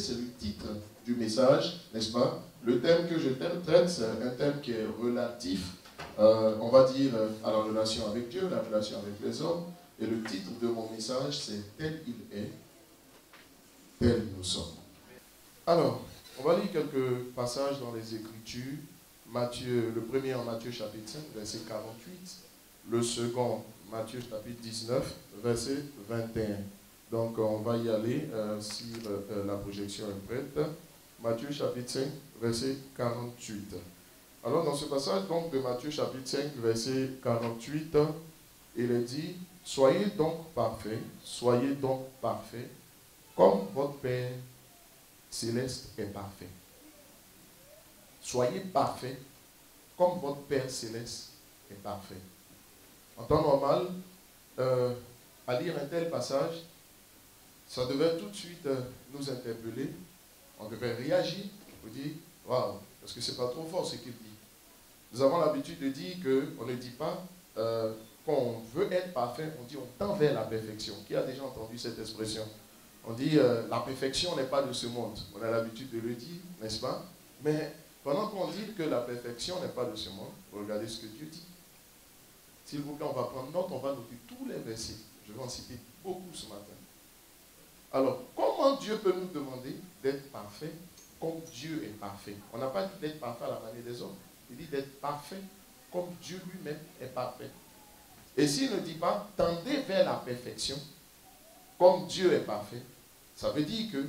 c'est le titre du message, n'est-ce pas? Le thème que je traite, c'est un thème qui est relatif, on va dire, à la relation avec Dieu, la relation avec les hommes. Et le titre de mon message, c'est « Tel il est, tel nous sommes ». Alors, on va lire quelques passages dans les Écritures. Matthieu, le premier en Matthieu chapitre 5, verset 48. Le second, Matthieu chapitre 19, verset 21. Donc, on va y aller si la projection est prête. Matthieu chapitre 5, verset 48. Alors, dans ce passage donc, de Matthieu chapitre 5, verset 48, il est dit, « Soyez donc parfaits, comme votre Père céleste est parfait. » Soyez parfaits, comme votre Père céleste est parfait. En temps normal, à lire un tel passage, ça devait tout de suite nous interpeller. On devait réagir pour dire, waouh, parce que c'est pas trop fort ce qu'il dit. Nous avons l'habitude de dire qu'on ne dit pas qu'on veut être parfait, on dit on tend vers la perfection. Qui a déjà entendu cette expression? On dit la perfection n'est pas de ce monde. On a l'habitude de le dire, n'est-ce pas? Mais pendant qu'on dit que la perfection n'est pas de ce monde, regardez ce que Dieu dit. S'il vous plaît, on va prendre note, on va noter tous les versets. Je vais en citer beaucoup ce matin. Alors, comment Dieu peut nous demander d'être parfait comme Dieu est parfait? On n'a pas dit d'être parfait à la manière des hommes. Il dit d'être parfait comme Dieu lui-même est parfait. Et s'il ne dit pas tendez vers la perfection comme Dieu est parfait, ça veut dire que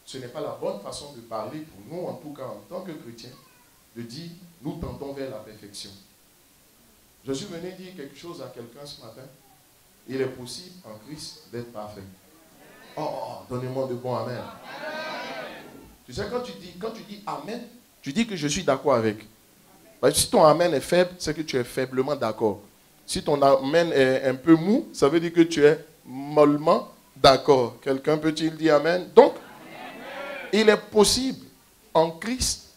ce n'est pas la bonne façon de parler pour nous, en tout cas en tant que chrétiens, de dire nous tendons vers la perfection. Je suis venu dire quelque chose à quelqu'un ce matin. Il est possible en Christ d'être parfait. Oh, donnez-moi de bons amen. Tu sais, quand tu dis amen, tu dis que je suis d'accord avec. Parce que si ton amen est faible, c'est que tu es faiblement d'accord. Si ton amen est un peu mou, ça veut dire que tu es mollement d'accord. Quelqu'un peut-il dire amen? Donc, il est possible en Christ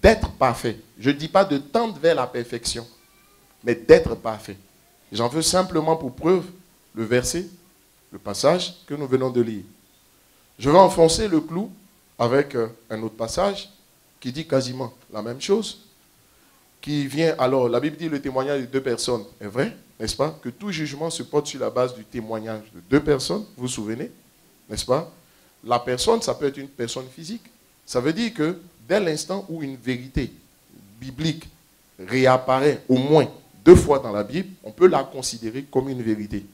d'être parfait. Je ne dis pas de tendre vers la perfection, mais d'être parfait. J'en veux simplement pour preuve le verset, le passage que nous venons de lire. Je vais enfoncer le clou avec un autre passage qui dit quasiment la même chose. Qui vient, alors, la Bible dit le témoignage de deux personnes est vrai, n'est-ce pas? Que tout jugement se porte sur la base du témoignage de deux personnes, vous vous souvenez, n'est-ce pas? La personne, ça peut être une personne physique. Ça veut dire que dès l'instant où une vérité biblique réapparaît au moins 2 fois dans la Bible, on peut la considérer comme une vérité.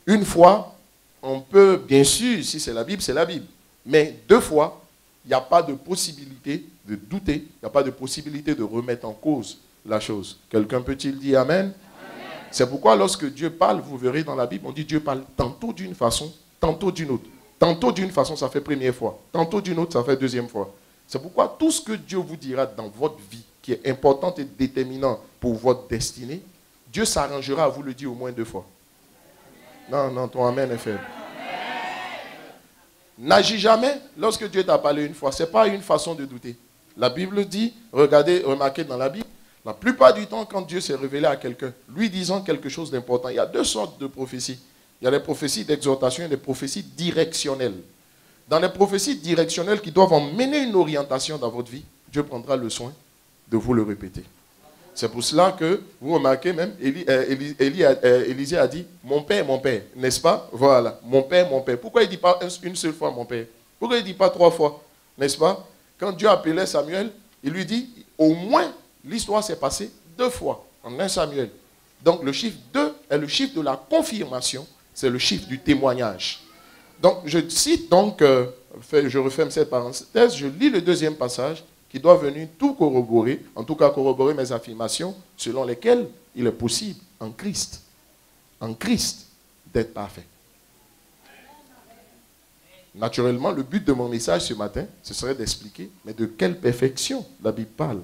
Une fois, on peut, bien sûr, si c'est la Bible, c'est la Bible. Mais 2 fois, il n'y a pas de possibilité de douter, il n'y a pas de possibilité de remettre en cause la chose. Quelqu'un peut-il dire amen? C'est pourquoi lorsque Dieu parle, vous verrez dans la Bible, on dit Dieu parle tantôt d'une façon, tantôt d'une autre. Tantôt d'une façon, ça fait première fois. Tantôt d'une autre, ça fait deuxième fois. C'est pourquoi tout ce que Dieu vous dira dans votre vie, qui est important et déterminant pour votre destinée, Dieu s'arrangera à vous le dire au moins 2 fois. Non, ton amen est faible. N'agis jamais lorsque Dieu t'a parlé une fois. Ce n'est pas une façon de douter. La Bible dit, regardez, remarquez dans la Bible, la plupart du temps, quand Dieu s'est révélé à quelqu'un, lui disant quelque chose d'important, il y a 2 sortes de prophéties. Il y a les prophéties d'exhortation et les prophéties directionnelles. Dans les prophéties directionnelles qui doivent emmener une orientation dans votre vie, Dieu prendra le soin de vous le répéter. C'est pour cela que, vous remarquez même, Élisée a dit, mon père, n'est-ce pas? Voilà, mon père. Pourquoi il ne dit pas une seule fois mon père? Pourquoi il ne dit pas 3 fois? N'est-ce pas? Quand Dieu appelait Samuel, il lui dit, au moins, l'histoire s'est passée 2 fois, en 1 Samuel. Donc le chiffre 2 est le chiffre de la confirmation, c'est le chiffre du témoignage. Donc je cite donc, je referme cette parenthèse, je lis le 2e passage, qui doit venir tout corroborer, en tout cas corroborer mes affirmations, selon lesquelles il est possible, en Christ, d'être parfait. Naturellement, le but de mon message ce matin, ce serait d'expliquer, mais de quelle perfection la Bible parle.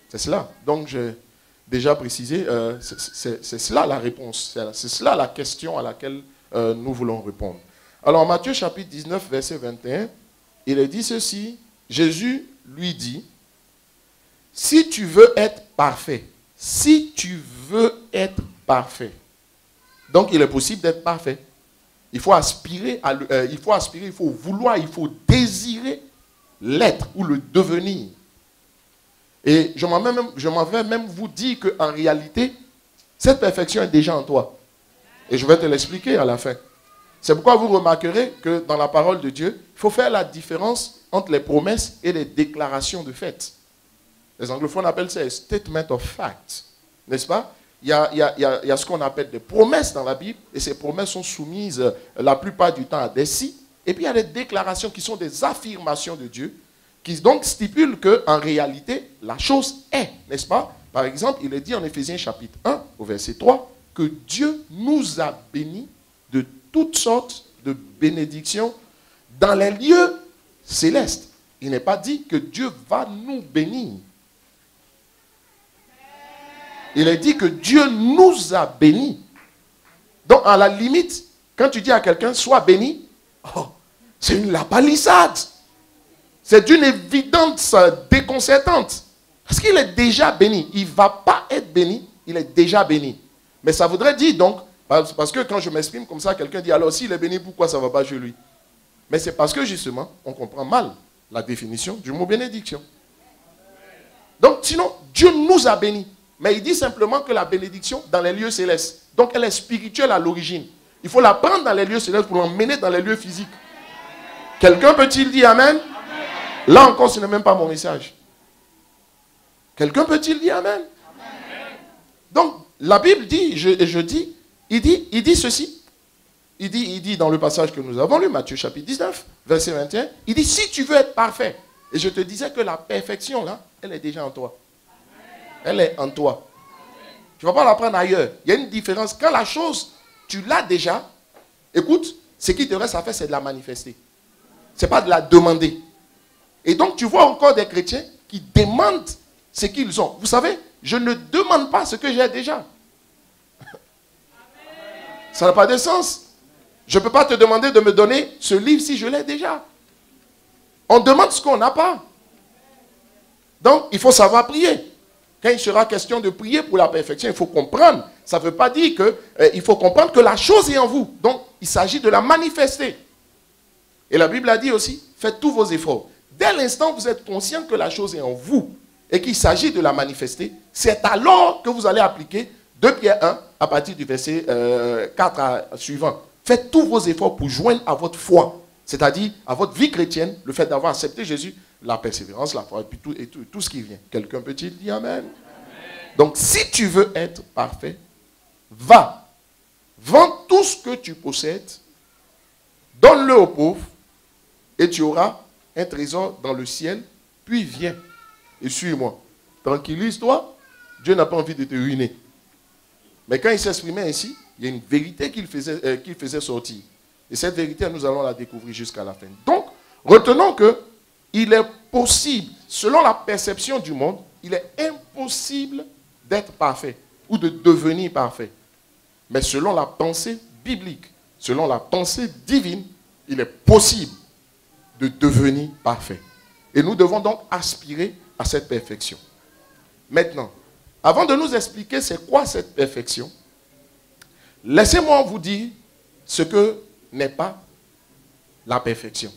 C'est cela. Donc, j'ai déjà précisé, c'est cela la réponse, c'est cela la question à laquelle nous voulons répondre. Alors, Matthieu chapitre 19, verset 21, il est dit ceci, Jésus lui dit, si tu veux être parfait, donc il est possible d'être parfait. il faut aspirer, il faut vouloir, il faut désirer l'être ou le devenir. Et je m'en vais même vous dire qu'en réalité, cette perfection est déjà en toi. Et je vais te l'expliquer à la fin. C'est pourquoi vous remarquerez que dans la parole de Dieu, il faut faire la différence entre les promesses et les déclarations de fait. Les anglophones appellent ça un statement of fact. N'est-ce pas? Il y a ce qu'on appelle des promesses dans la Bible, et ces promesses sont soumises la plupart du temps à des si. Et puis il y a des déclarations qui sont des affirmations de Dieu, qui donc stipulent qu'en réalité, la chose est, n'est-ce pas? Par exemple, il est dit en Éphésiens chapitre 1, au verset 3, que Dieu nous a bénis de toutes sortes de bénédictions dans les lieux célestes. Il n'est pas dit que Dieu va nous bénir. Il est dit que Dieu nous a bénis. Donc, à la limite, quand tu dis à quelqu'un, sois béni, oh, c'est la palissade. C'est d'une évidence déconcertante. Parce qu'il est déjà béni. Il ne va pas être béni, il est déjà béni. Mais ça voudrait dire donc, parce que quand je m'exprime comme ça, quelqu'un dit, alors s'il est béni, pourquoi ça ne va pas chez lui? Mais c'est parce que justement, on comprend mal la définition du mot bénédiction. Donc, sinon, Dieu nous a bénis. Mais il dit simplement que la bénédiction dans les lieux célestes. Donc elle est spirituelle à l'origine. Il faut la prendre dans les lieux célestes pour l'emmener dans les lieux physiques. Quelqu'un peut-il dire Amen? Là encore, ce n'est même pas mon message. Quelqu'un peut-il dire Amen? Donc la Bible dit, il dit ceci. Il dit dans le passage que nous avons lu, Matthieu chapitre 19, verset 21, il dit si tu veux être parfait. Et je te disais que la perfection là, elle est déjà en toi. Elle est en toi. Tu ne vas pas la prendre ailleurs. Il y a une différence. Quand la chose, tu l'as déjà, écoute, ce qui te reste à faire, c'est de la manifester. Ce n'est pas de la demander. Et donc, tu vois encore des chrétiens qui demandent ce qu'ils ont. Vous savez, je ne demande pas ce que j'ai déjà. Ça n'a pas de sens. Je ne peux pas te demander de me donner ce livre si je l'ai déjà. On demande ce qu'on n'a pas. Donc, il faut savoir prier. Quand il sera question de prier pour la perfection, il faut comprendre. Ça ne veut pas dire qu'il faut comprendre que la chose est en vous. Donc, il s'agit de la manifester. Et la Bible a dit aussi, faites tous vos efforts. Dès l'instant où vous êtes conscient que la chose est en vous et qu'il s'agit de la manifester, c'est alors que vous allez appliquer 2 Pierre 1 à partir du verset 4 suivant. Faites tous vos efforts pour joindre à votre foi, c'est-à-dire à votre vie chrétienne, le fait d'avoir accepté Jésus, la persévérance, la foi, et puis tout ce qui vient. Quelqu'un peut-il dire Amen? Donc, si tu veux être parfait, va, vends tout ce que tu possèdes, donne-le aux pauvres, et tu auras un trésor dans le ciel, puis viens et suis-moi. Tranquillise-toi, Dieu n'a pas envie de te ruiner. Mais quand il s'exprimait ainsi, il y a une vérité qu'il faisait sortir. Et cette vérité, nous allons la découvrir jusqu'à la fin. Donc, retenons que il est possible, selon la perception du monde, il est impossible d'être parfait ou de devenir parfait. Mais selon la pensée biblique, selon la pensée divine, il est possible de devenir parfait. Et nous devons donc aspirer à cette perfection. Maintenant, avant de nous expliquer c'est quoi cette perfection, laissez-moi vous dire ce que n'est pas la perfection.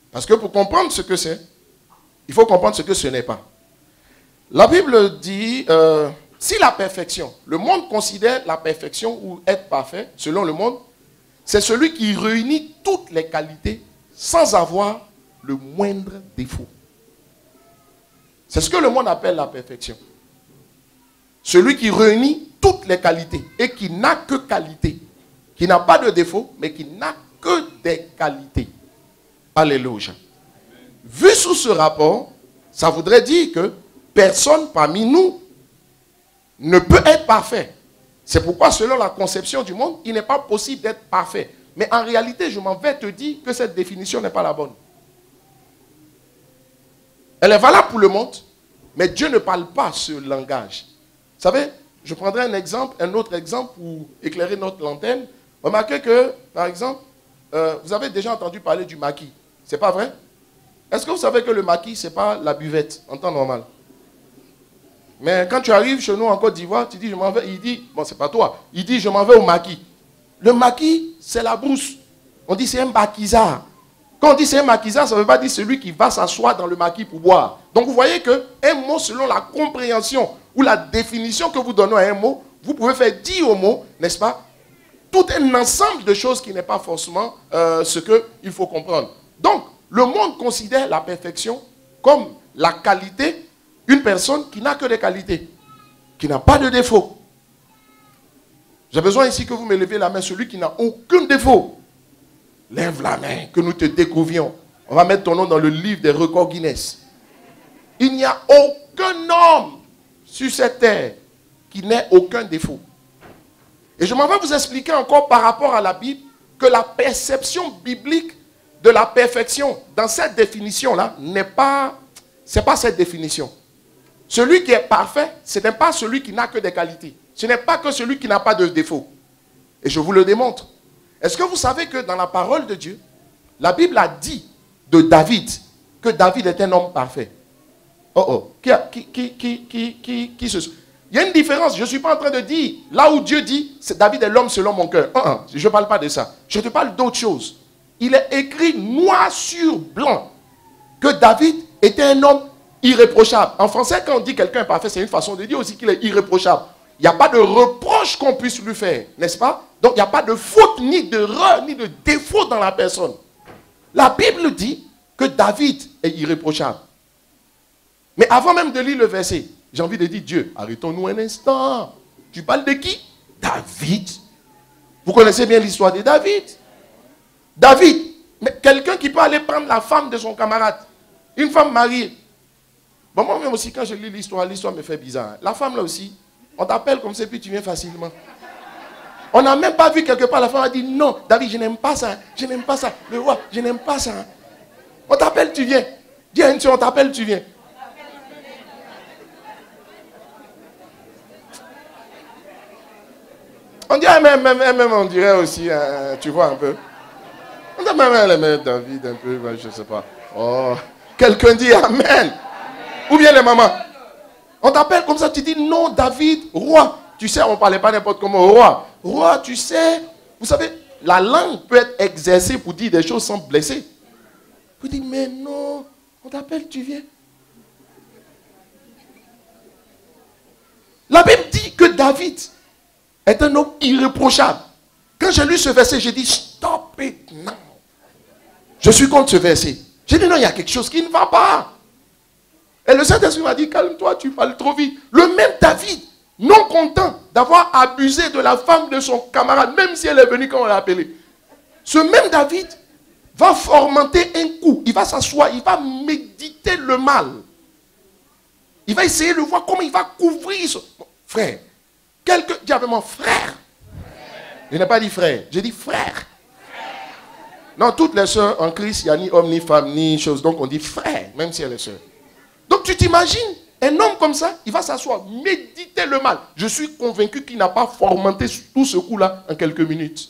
Parce que pour comprendre ce que c'est, il faut comprendre ce que ce n'est pas. La Bible dit, si la perfection, le monde considère la perfection ou être parfait, selon le monde, c'est celui qui réunit toutes les qualités sans avoir le moindre défaut. C'est ce que le monde appelle la perfection. Celui qui réunit toutes les qualités et qui n'a que qualité, qui n'a pas de défaut, mais qui n'a que des qualités. Alléluia. Vu sous ce rapport, ça voudrait dire que personne parmi nous ne peut être parfait. C'est pourquoi, selon la conception du monde, il n'est pas possible d'être parfait. Mais en réalité, je m'en vais te dire que cette définition n'est pas la bonne. Elle est valable pour le monde, mais Dieu ne parle pas ce langage. Vous savez, je prendrai un autre exemple pour éclairer notre lanterne. Remarquez que, par exemple, vous avez déjà entendu parler du maquis. C'est pas vrai? Est-ce que vous savez que le maquis, ce n'est pas la buvette en temps normal? Mais quand tu arrives chez nous en Côte d'Ivoire, tu dis je m'en vais. Il dit, bon, c'est pas toi. Il dit je m'en vais au maquis. Le maquis, c'est la brousse. On dit c'est un maquisard. Quand on dit c'est un maquisard, ça ne veut pas dire celui qui va s'asseoir dans le maquis pour boire. Donc vous voyez qu'un mot, selon la compréhension ou la définition que vous donnez à un mot, vous pouvez faire 10 au mot, n'est-ce pas? Tout un ensemble de choses qui n'est pas forcément ce qu'il faut comprendre. Donc, le monde considère la perfection comme la qualité d'une personne qui n'a que des qualités, qui n'a pas de défaut. J'ai besoin ici que vous me levez la main, celui qui n'a aucun défaut. Lève la main, que nous te découvrions. On va mettre ton nom dans le livre des records Guinness. Il n'y a aucun homme sur cette terre qui n'ait aucun défaut. Et je m'en vais vous expliquer encore par rapport à la Bible que la perception biblique de la perfection dans cette définition-là c'est pas cette définition. Celui qui est parfait, ce n'est pas celui qui n'a que des qualités. Ce n'est pas que celui qui n'a pas de défaut. Et je vous le démontre. Est-ce que vous savez que dans la parole de Dieu, la Bible a dit de David que David est un homme parfait? Qui se... Il y a une différence. Je ne suis pas en train de dire, là où Dieu dit, David est l'homme selon mon cœur. Je ne parle pas de ça. Je te parle d'autre chose. Il est écrit noir sur blanc que David était un homme irréprochable. En français, quand on dit quelqu'un est parfait, c'est une façon de dire aussi qu'il est irréprochable. Il n'y a pas de reproche qu'on puisse lui faire, n'est-ce pas? Donc il n'y a pas de faute, ni d'erreur, ni de défaut dans la personne. La Bible dit que David est irréprochable. Mais avant même de lire le verset, j'ai envie de dire, Dieu, arrêtons-nous un instant. Tu parles de qui? David. Vous connaissez bien l'histoire de David. David, mais quelqu'un qui peut aller prendre la femme de son camarade, une femme mariée. Bon, moi-même aussi, quand je lis l'histoire me fait bizarre. La femme là aussi, on t'appelle comme ça, puis tu viens facilement. On n'a même pas vu quelque part, la femme a dit, non, David, je n'aime pas ça, je n'aime pas ça. Le roi, je n'aime pas ça. On t'appelle, tu viens. Dis à une soeur, on t'appelle, tu viens. On dirait même on dirait aussi, tu vois un peu. On dirait même David un peu, je ne sais pas. Oh, quelqu'un dit Amen. Ou bien les mamans. On t'appelle comme ça, tu dis non, David, roi. Tu sais, on ne parlait pas n'importe comment, roi. Roi, tu sais, vous savez, la langue peut être exercée pour dire des choses sans blesser. Vous dites, mais non, on t'appelle, tu viens. La Bible dit que David est un homme irréprochable. Quand j'ai lu ce verset, j'ai dit, stop it now. Je suis contre ce verset. J'ai dit, non, il y a quelque chose qui ne va pas. Et le Saint-Esprit m'a dit, calme-toi, tu parles trop vite. Le même David, non content d'avoir abusé de la femme de son camarade, même si elle est venue quand on l'a appelée. Ce même David va fomenter un coup. Il va s'asseoir, il va méditer le mal. Il va essayer de voir comment il va couvrir son... Frère, quelqu'un dit avec moi, frère. Je n'ai pas dit frère, j'ai dit frère. Non, toutes les sœurs en Christ, il n'y a ni homme, ni femme, ni chose. Donc on dit frère, même si elle est sœur. Donc tu t'imagines, un homme comme ça, il va s'asseoir, méditer le mal. Je suis convaincu qu'il n'a pas fomenté tout ce coup-là en quelques minutes.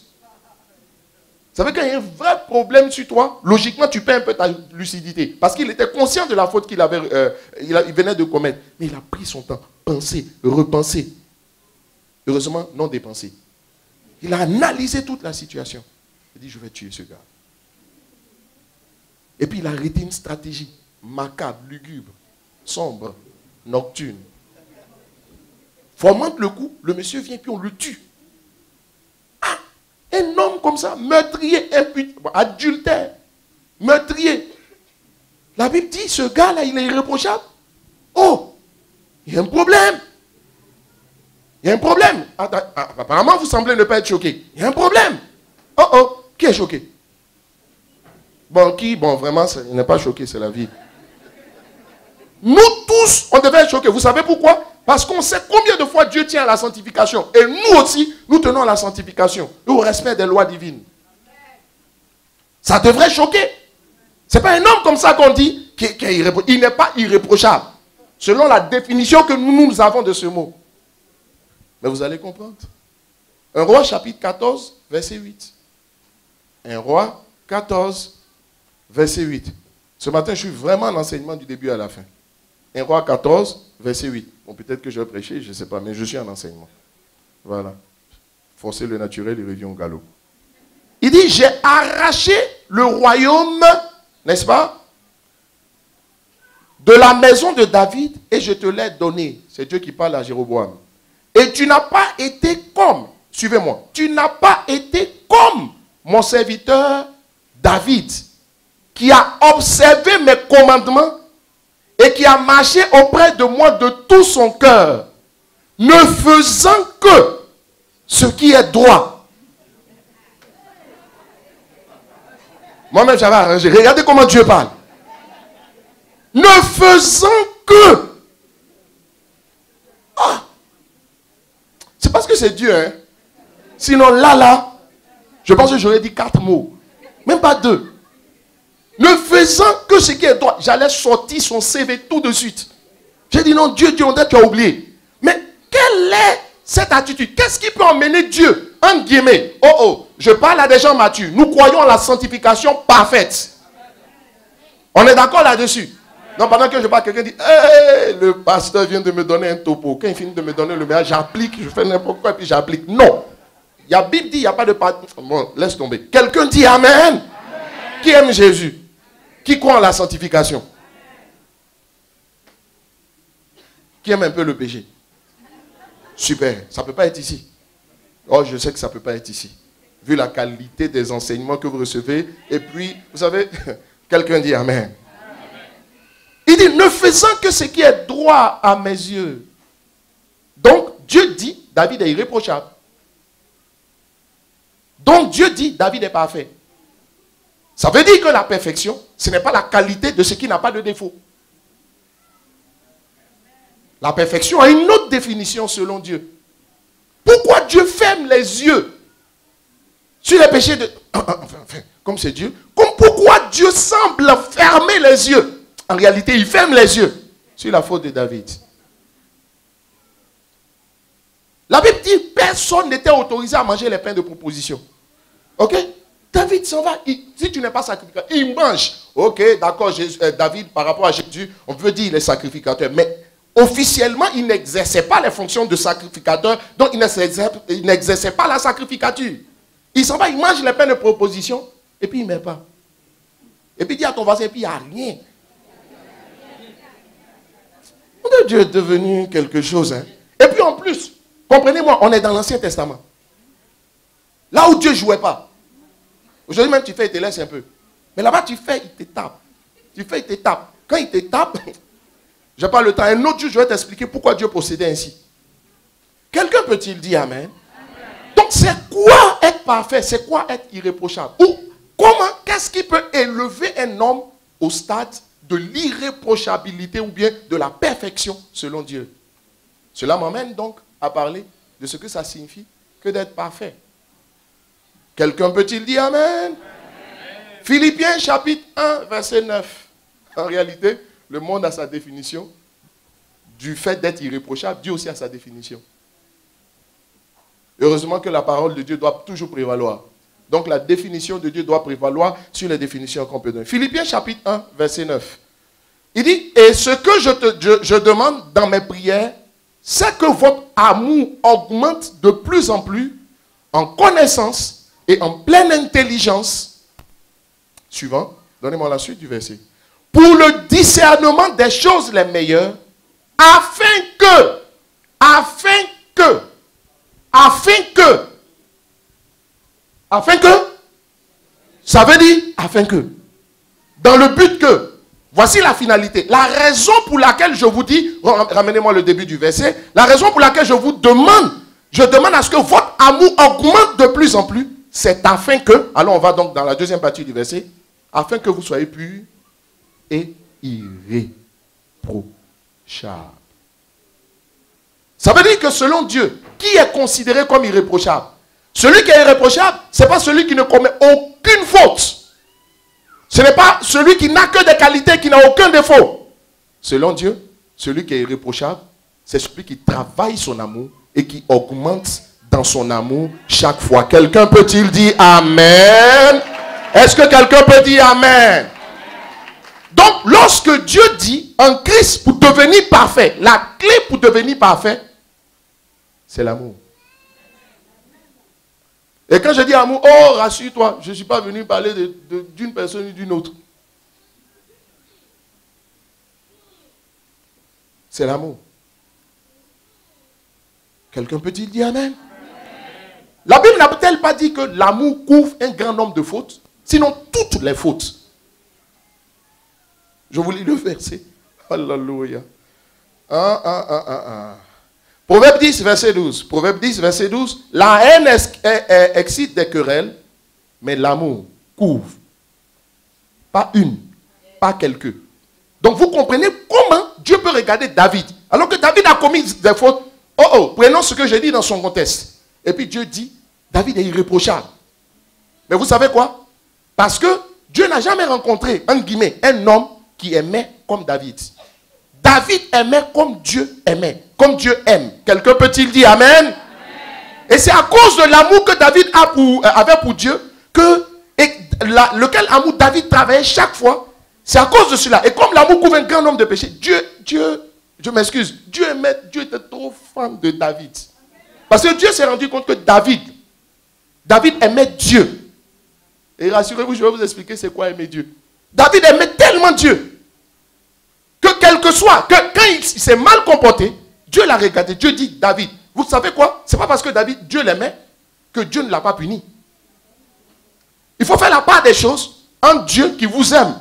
Ça veut dire qu'il y a un vrai problème sur toi. Logiquement, tu perds un peu ta lucidité. Parce qu'il était conscient de la faute qu'il avait, il venait de commettre. Mais il a pris son temps, penser, repenser. Heureusement, non dépenser. Il a analysé toute la situation. Il a dit, je vais tuer ce gars. Et puis il a arrêté une stratégie macabre, lugubre, sombre, nocturne. Fomente le coup, le monsieur vient puis on le tue. Ah, un homme comme ça, meurtrier, adultère, meurtrier. La Bible dit, ce gars-là, il est irréprochable. Oh, il y a un problème. Il y a un problème. Apparemment, vous semblez ne pas être choqué. Il y a un problème. Oh, qui est choqué? Bon, qui? Bon, vraiment, il n'est pas choqué, c'est la vie. Nous tous, on devait être choqués. Vous savez pourquoi? Parce qu'on sait combien de fois Dieu tient à la sanctification. Et nous aussi, nous tenons à la sanctification et au respect des lois divines. Ça devrait choquer. Ce n'est pas un homme comme ça qu'on dit il n'est pas irréprochable. Selon la définition que nous avons de ce mot. Mais vous allez comprendre. Un roi chapitre 14, verset 8. Un roi 14, verset 8. Ce matin, je suis vraiment en enseignement du début à la fin. Un roi 14, verset 8. Bon, peut-être que je vais prêcher, je ne sais pas, mais je suis en enseignement. Voilà. forcer le naturel, il revient au galop. Il dit, j'ai arraché le royaume, n'est-ce pas, de la maison de David et je te l'ai donné. C'est Dieu qui parle à Jéroboam. Et tu n'as pas été comme, suivez-moi, tu n'as pas été comme mon serviteur David, qui a observé mes commandements et qui a marché auprès de moi de tout son cœur, ne faisant que ce qui est droit. Moi-même, j'avais arrangé. Regardez comment Dieu parle. Ne faisant que. Ah. C'est parce que c'est Dieu, hein. Sinon, là, je pense que j'aurais dit 4 mots. Même pas 2. Ne faisant que ce qui est droit. J'allais sortir son CV tout de suite. J'ai dit non, Dieu, on dirait que tu as oublié. Mais quelle est cette attitude? Qu'est-ce qui peut emmener Dieu, en guillemets? Je parle à des gens matures. Nous croyons en la sanctification parfaite. On est d'accord là-dessus? Non, pendant que je parle, quelqu'un dit, hey, le pasteur vient de me donner un topo. Quand il finit de me donner le meilleur, j'applique, je fais n'importe quoi et puis j'applique. Non. La Bible dit, il n'y a pas de... Bon, laisse tomber. Quelqu'un dit Amen. Amen. Qui aime Jésus? Qui croit en la sanctification? Qui aime un peu le péché? Super. Ça ne peut pas être ici. Oh, je sais que ça ne peut pas être ici. Vu la qualité des enseignements que vous recevez. Et puis, vous savez, quelqu'un dit Amen. Il dit, ne faisant que ce qui est droit à mes yeux. Donc, Dieu dit, David est irréprochable. Donc, Dieu dit, David est parfait. Ça veut dire que la perfection, ce n'est pas la qualité de ce qui n'a pas de défaut. La perfection a une autre définition selon Dieu. Pourquoi Dieu ferme les yeux sur les péchés de... Enfin, comme c'est Dieu. Comme pourquoi Dieu semble fermer les yeux. En réalité, il ferme les yeux sur la faute de David. La Bible dit personne n'était autorisé à manger les pains de proposition. Ok? David s'en va. Si tu n'es pas sacrificateur, il mange. Ok, d'accord, David, par rapport à Jésus, on peut dire qu'il est sacrificateur. Mais officiellement, il n'exerçait pas les fonctions de sacrificateur. Donc, il n'exerçait pas la sacrificature. Il s'en va, il mange les pains de proposition. Et puis, il ne met pas. Et puis, il dit à ton voisin, et puis, il n'y a rien. Dieu est devenu quelque chose. Hein. Et puis en plus, comprenez-moi, on est dans l'Ancien Testament. Là où Dieu ne jouait pas. Aujourd'hui même, tu fais, il te laisse un peu. Mais là-bas, tu fais, il te tape. Tu fais, il te tape. Quand il te tape, je n'ai pas le temps. Un autre jour, je vais t'expliquer pourquoi Dieu procédait ainsi. Quelqu'un peut-il dire Amen? Amen. Donc, c'est quoi être parfait? C'est quoi être irréprochable? Ou comment, qu'est-ce qui peut élever un homme au stade de l'irréprochabilité ou bien de la perfection selon Dieu? Cela m'amène donc à parler de ce que ça signifie que d'être parfait. Quelqu'un peut-il dire Amen? Amen. Philippiens chapitre 1 verset 9. En réalité, le monde a sa définition du fait d'être irréprochable. Dieu aussi a sa définition. Heureusement que la parole de Dieu doit toujours prévaloir. Donc la définition de Dieu doit prévaloir sur les définitions qu'on peut donner. Philippiens chapitre 1, verset 9. Il dit, et ce que je demande dans mes prières, c'est que votre amour augmente de plus en plus en connaissance et en pleine intelligence. Suivant, donnez-moi la suite du verset. Pour le discernement des choses les meilleures, afin que, ça veut dire, afin que, dans le but que, voici la finalité. La raison pour laquelle je vous dis, ramenez-moi le début du verset, la raison pour laquelle je vous demande, je demande à ce que votre amour augmente de plus en plus, c'est afin que, alors on va donc dans la deuxième partie du verset, afin que vous soyez purs et irréprochables. Ça veut dire que selon Dieu, qui est considéré comme irréprochable? Celui qui est irréprochable, ce n'est pas celui qui ne commet aucune faute. Ce n'est pas celui qui n'a que des qualités, qui n'a aucun défaut. Selon Dieu, celui qui est irréprochable, c'est celui qui travaille son amour et qui augmente dans son amour chaque fois. Quelqu'un peut-il dire Amen? Est-ce que quelqu'un peut dire Amen? Donc, lorsque Dieu dit en Christ pour devenir parfait, la clé pour devenir parfait, c'est l'amour. Et quand je dis amour, oh, rassure-toi, je ne suis pas venu parler d'une personne ou d'une autre. C'est l'amour. Quelqu'un peut-il dire amen? La Bible n'a-t-elle pas dit que l'amour couvre un grand nombre de fautes? Sinon, toutes les fautes. Je vous lis le verset. Alléluia. Proverbe 10, verset 12. Proverbe 10, verset 12. La haine excite des querelles, mais l'amour couvre. Pas une, pas quelques. Donc vous comprenez comment Dieu peut regarder David. Alors que David a commis des fautes. Prenons ce que j'ai dit dans son contexte. Et puis Dieu dit, David est irréprochable. Mais vous savez quoi? Parce que Dieu n'a jamais rencontré, entre guillemets, un homme qui aimait comme David. David aimait comme Dieu aimait. Comme Dieu aime. Quelqu'un peut-il dire amen? Amen. Et c'est à cause de l'amour que David avait pour Dieu, lequel amour David travaillait chaque fois. C'est à cause de cela. Et comme l'amour couvre un grand nombre de péchés, je m'excuse, Dieu était trop fan de David. Parce que Dieu s'est rendu compte que David aimait Dieu. Et rassurez-vous, je vais vous expliquer c'est quoi aimer Dieu. David aimait tellement Dieu que quel que soit, que quand il s'est mal comporté, Dieu l'a regardé. Dieu dit, David, vous savez quoi? C'est pas parce que Dieu l'aimait que Dieu ne l'a pas puni. Il faut faire la part des choses en Dieu qui vous aime.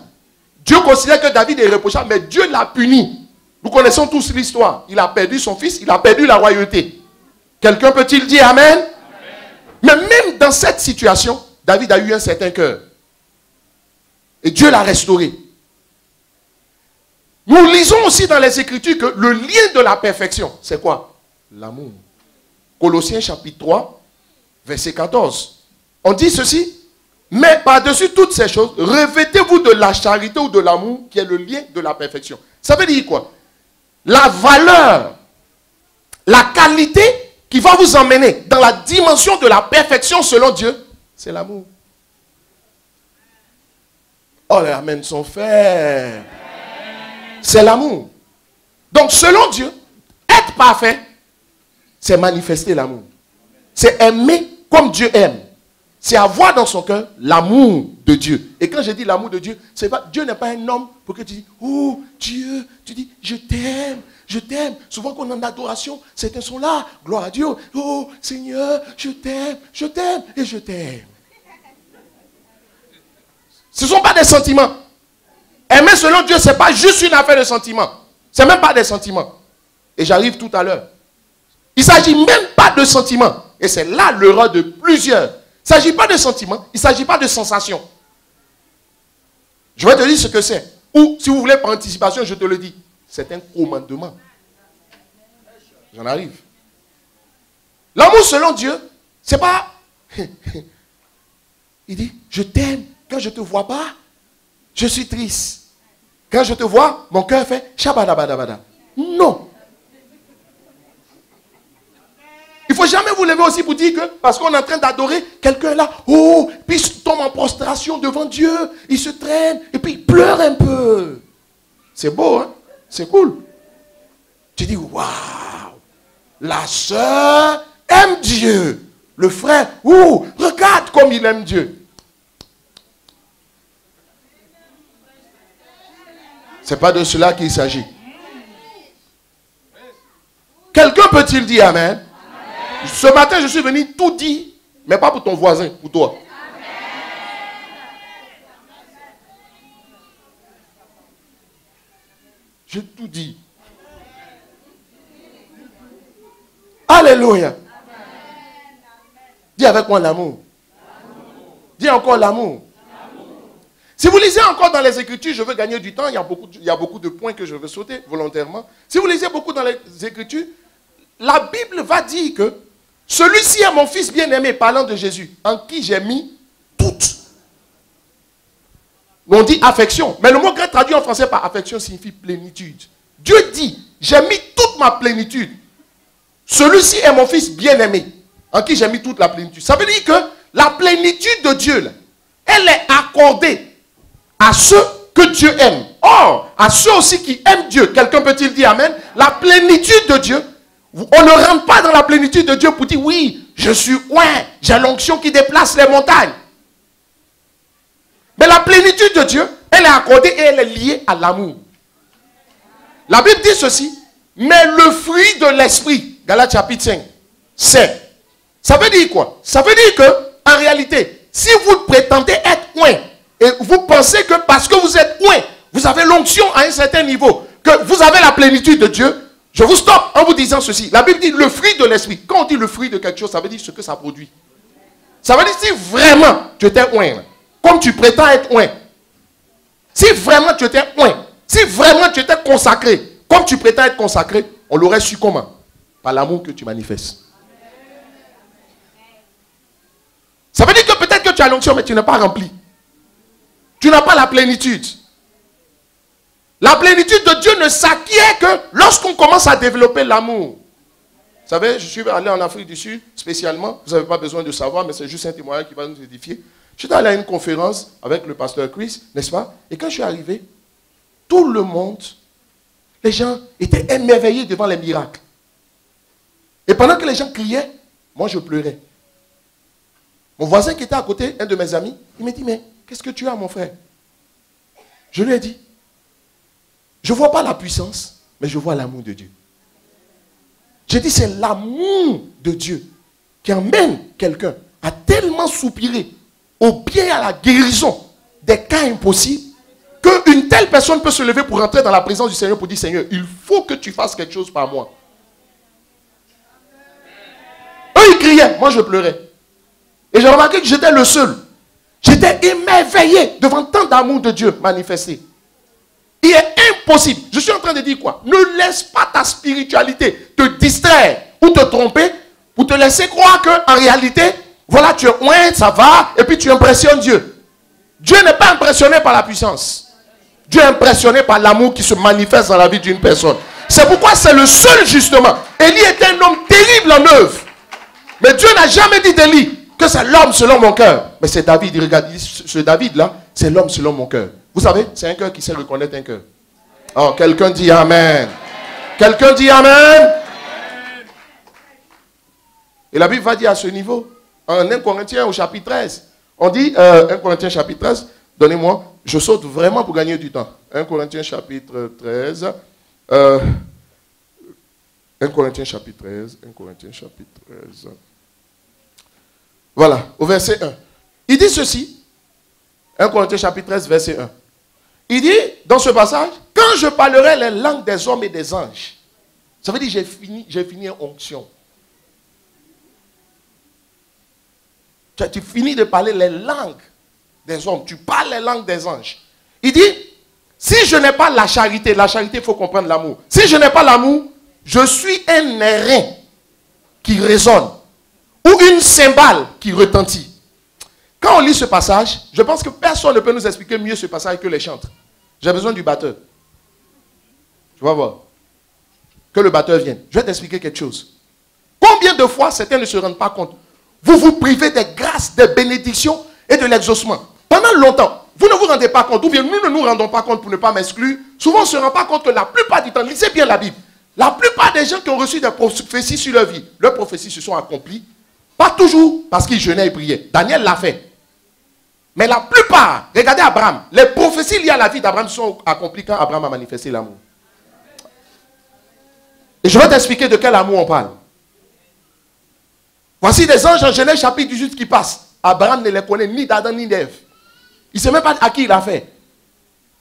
Dieu considère que David est irréprochable, mais Dieu l'a puni. Nous connaissons tous l'histoire. Il a perdu son fils, il a perdu la royauté. Quelqu'un peut-il dire amen? Amen. Mais même dans cette situation, David a eu un certain cœur. Et Dieu l'a restauré. Nous lisons aussi dans les Écritures que le lien de la perfection, c'est quoi? L'amour. Colossiens chapitre 3, verset 14. On dit ceci. Mais par-dessus toutes ces choses, revêtez-vous de la charité ou de l'amour qui est le lien de la perfection. Ça veut dire quoi? La valeur, la qualité qui va vous emmener dans la dimension de la perfection selon Dieu, c'est l'amour. Oh, les amens sont faits. C'est l'amour. Donc, selon Dieu, être parfait, c'est manifester l'amour. C'est aimer comme Dieu aime. C'est avoir dans son cœur l'amour de Dieu. Et quand je dis l'amour de Dieu, c'est pas, Dieu n'est pas un homme pour que tu dis, oh Dieu, tu dis, je t'aime, je t'aime. Souvent quand on est en adoration, certains sont là, gloire à Dieu, oh Seigneur, je t'aime et je t'aime. Ce ne sont pas des sentiments. Aimer selon Dieu, ce n'est pas juste une affaire de sentiments. Ce n'est même pas des sentiments. Et j'arrive tout à l'heure. Il ne s'agit même pas de sentiments. Et c'est là l'erreur de plusieurs. Il ne s'agit pas de sentiments, il ne s'agit pas de sensations. Je vais te dire ce que c'est. Ou, si vous voulez par anticipation, je te le dis. C'est un commandement. J'en arrive. L'amour selon Dieu, c'est pas... Il dit, je t'aime. Quand je ne te vois pas, je suis triste. Quand je te vois, mon cœur fait shabadabadabada. Non. Il ne faut jamais vous lever aussi pour dire que, parce qu'on est en train d'adorer, quelqu'un là, oh, puis il tombe en prostration devant Dieu, il se traîne, et puis il pleure un peu. C'est beau, hein? C'est cool. Tu dis, waouh, la sœur aime Dieu. Le frère, oh, regarde comme il aime Dieu. Ce n'est pas de cela qu'il s'agit. Quelqu'un peut-il dire amen? Ce matin, je suis venu tout dire, mais pas pour ton voisin, pour toi. J'ai tout dit. Alléluia. Dis avec moi l'amour. Dis encore l'amour. Si vous lisez encore dans les Écritures, je veux gagner du temps, il y a beaucoup de points que je veux sauter volontairement. Si vous lisez beaucoup dans les Écritures, la Bible va dire que celui-ci est mon fils bien-aimé, parlant de Jésus, en qui j'ai mis toute. On dit affection, mais le mot grec traduit en français par affection signifie plénitude. Dieu dit, j'ai mis toute ma plénitude. Celui-ci est mon fils bien-aimé, en qui j'ai mis toute la plénitude. Ça veut dire que la plénitude de Dieu, là, elle est accordée à ceux que Dieu aime. Or, à ceux aussi qui aiment Dieu, quelqu'un peut-il dire amen? La plénitude de Dieu, On ne rentre pas dans la plénitude de Dieu pour dire, oui, je suis ouais, j'ai l'onction qui déplace les montagnes. Mais la plénitude de Dieu, elle est accordée et elle est liée à l'amour. La Bible dit ceci, mais le fruit de l'esprit, Galates chapitre 5, c'est. Ça veut dire quoi? Ça veut dire que, en réalité, si vous prétendez être oint, et vous pensez que parce que vous êtes oint, vous avez l'onction à un certain niveau, que vous avez la plénitude de Dieu, je vous stoppe en vous disant ceci. La Bible dit le fruit de l'esprit. Quand on dit le fruit de quelque chose, ça veut dire ce que ça produit. Ça veut dire si vraiment tu étais oint, comme tu prétends être oint, si vraiment tu étais oint, si vraiment tu étais consacré, comme tu prétends être consacré, on l'aurait su comment? Par l'amour que tu manifestes. Ça veut dire que peut-être que tu as l'onction, mais tu n'es pas rempli. Tu n'as pas la plénitude. La plénitude de Dieu ne s'acquiert que lorsqu'on commence à développer l'amour. Vous savez, je suis allé en Afrique du Sud, spécialement. Vous n'avez pas besoin de savoir, mais c'est juste un témoignage qui va nous édifier. Je suis allé à une conférence avec le pasteur Chris, n'est-ce pas? Et quand je suis arrivé, tout le monde, les gens étaient émerveillés devant les miracles. Et pendant que les gens criaient, moi je pleurais. Mon voisin qui était à côté, un de mes amis, il m'a dit, mais qu'est-ce que tu as, mon frère? Je lui ai dit, je ne vois pas la puissance, mais je vois l'amour de Dieu. J'ai dit, c'est l'amour de Dieu qui emmène quelqu'un à tellement soupirer au bien à la guérison des cas impossibles qu'une telle personne peut se lever pour rentrer dans la présence du Seigneur pour dire, Seigneur, il faut que tu fasses quelque chose par moi. Eux, ils criaient, moi je pleurais. Et j'ai remarqué que j'étais le seul. J'étais émerveillé devant tant d'amour de Dieu manifesté. Il est impossible. Je suis en train de dire quoi? Ne laisse pas ta spiritualité te distraire ou te tromper pour te laisser croire qu'en réalité, voilà, tu es oint, ça va, et puis tu impressionnes Dieu. Dieu n'est pas impressionné par la puissance. Dieu est impressionné par l'amour qui se manifeste dans la vie d'une personne. C'est pourquoi c'est le seul, justement. Élie était un homme terrible en œuvre. Mais Dieu n'a jamais dit d'Élie que c'est l'homme selon mon cœur. Mais c'est David, il regarde, ce David-là, c'est l'homme selon mon cœur. Vous savez, c'est un cœur qui sait reconnaître un cœur. Oh, quelqu'un dit Amen. Quelqu'un dit Amen. Et la Bible va dire à ce niveau, en 1 Corinthiens au chapitre 13, on dit, 1 Corinthiens chapitre 13, donnez-moi, je saute vraiment pour gagner du temps. 1 Corinthiens chapitre 13, 1 Corinthiens chapitre 13, 1 Corinthiens chapitre 13. Voilà, au verset 1. Il dit ceci, 1 Corinthiens chapitre 13, verset 1. Il dit, dans ce passage, quand je parlerai les langues des hommes et des anges, ça veut dire j'ai fini en onction. Tu finis de parler les langues des hommes, tu parles les langues des anges. Il dit, si je n'ai pas la charité, il faut comprendre l'amour. Si je n'ai pas l'amour, je suis un airain qui résonne ou une cymbale qui retentit. Quand on lit ce passage, je pense que personne ne peut nous expliquer mieux ce passage que les chantres. J'ai besoin du batteur. Tu vas voir. Que le batteur vienne. Je vais t'expliquer quelque chose. Combien de fois certains ne se rendent pas compte? Vous vous privez des grâces, des bénédictions et de l'exaucement. Pendant longtemps, vous ne vous rendez pas compte, ou bien nous ne nous rendons pas compte pour ne pas m'exclure. Souvent, on ne se rend pas compte que la plupart du temps, lisez bien la Bible, la plupart des gens qui ont reçu des prophéties sur leur vie, leurs prophéties se sont accomplies. Pas toujours parce qu'ils jeûnaient et priaient. Daniel l'a fait. Mais la plupart, regardez Abraham, les prophéties liées à la vie d'Abraham sont accomplies quand Abraham a manifesté l'amour. Et je vais t'expliquer de quel amour on parle. Voici des anges en Genèse chapitre 18 qui passent. Abraham ne les connaît ni d'Adam ni d'Ève. Il ne sait même pas à qui il a fait.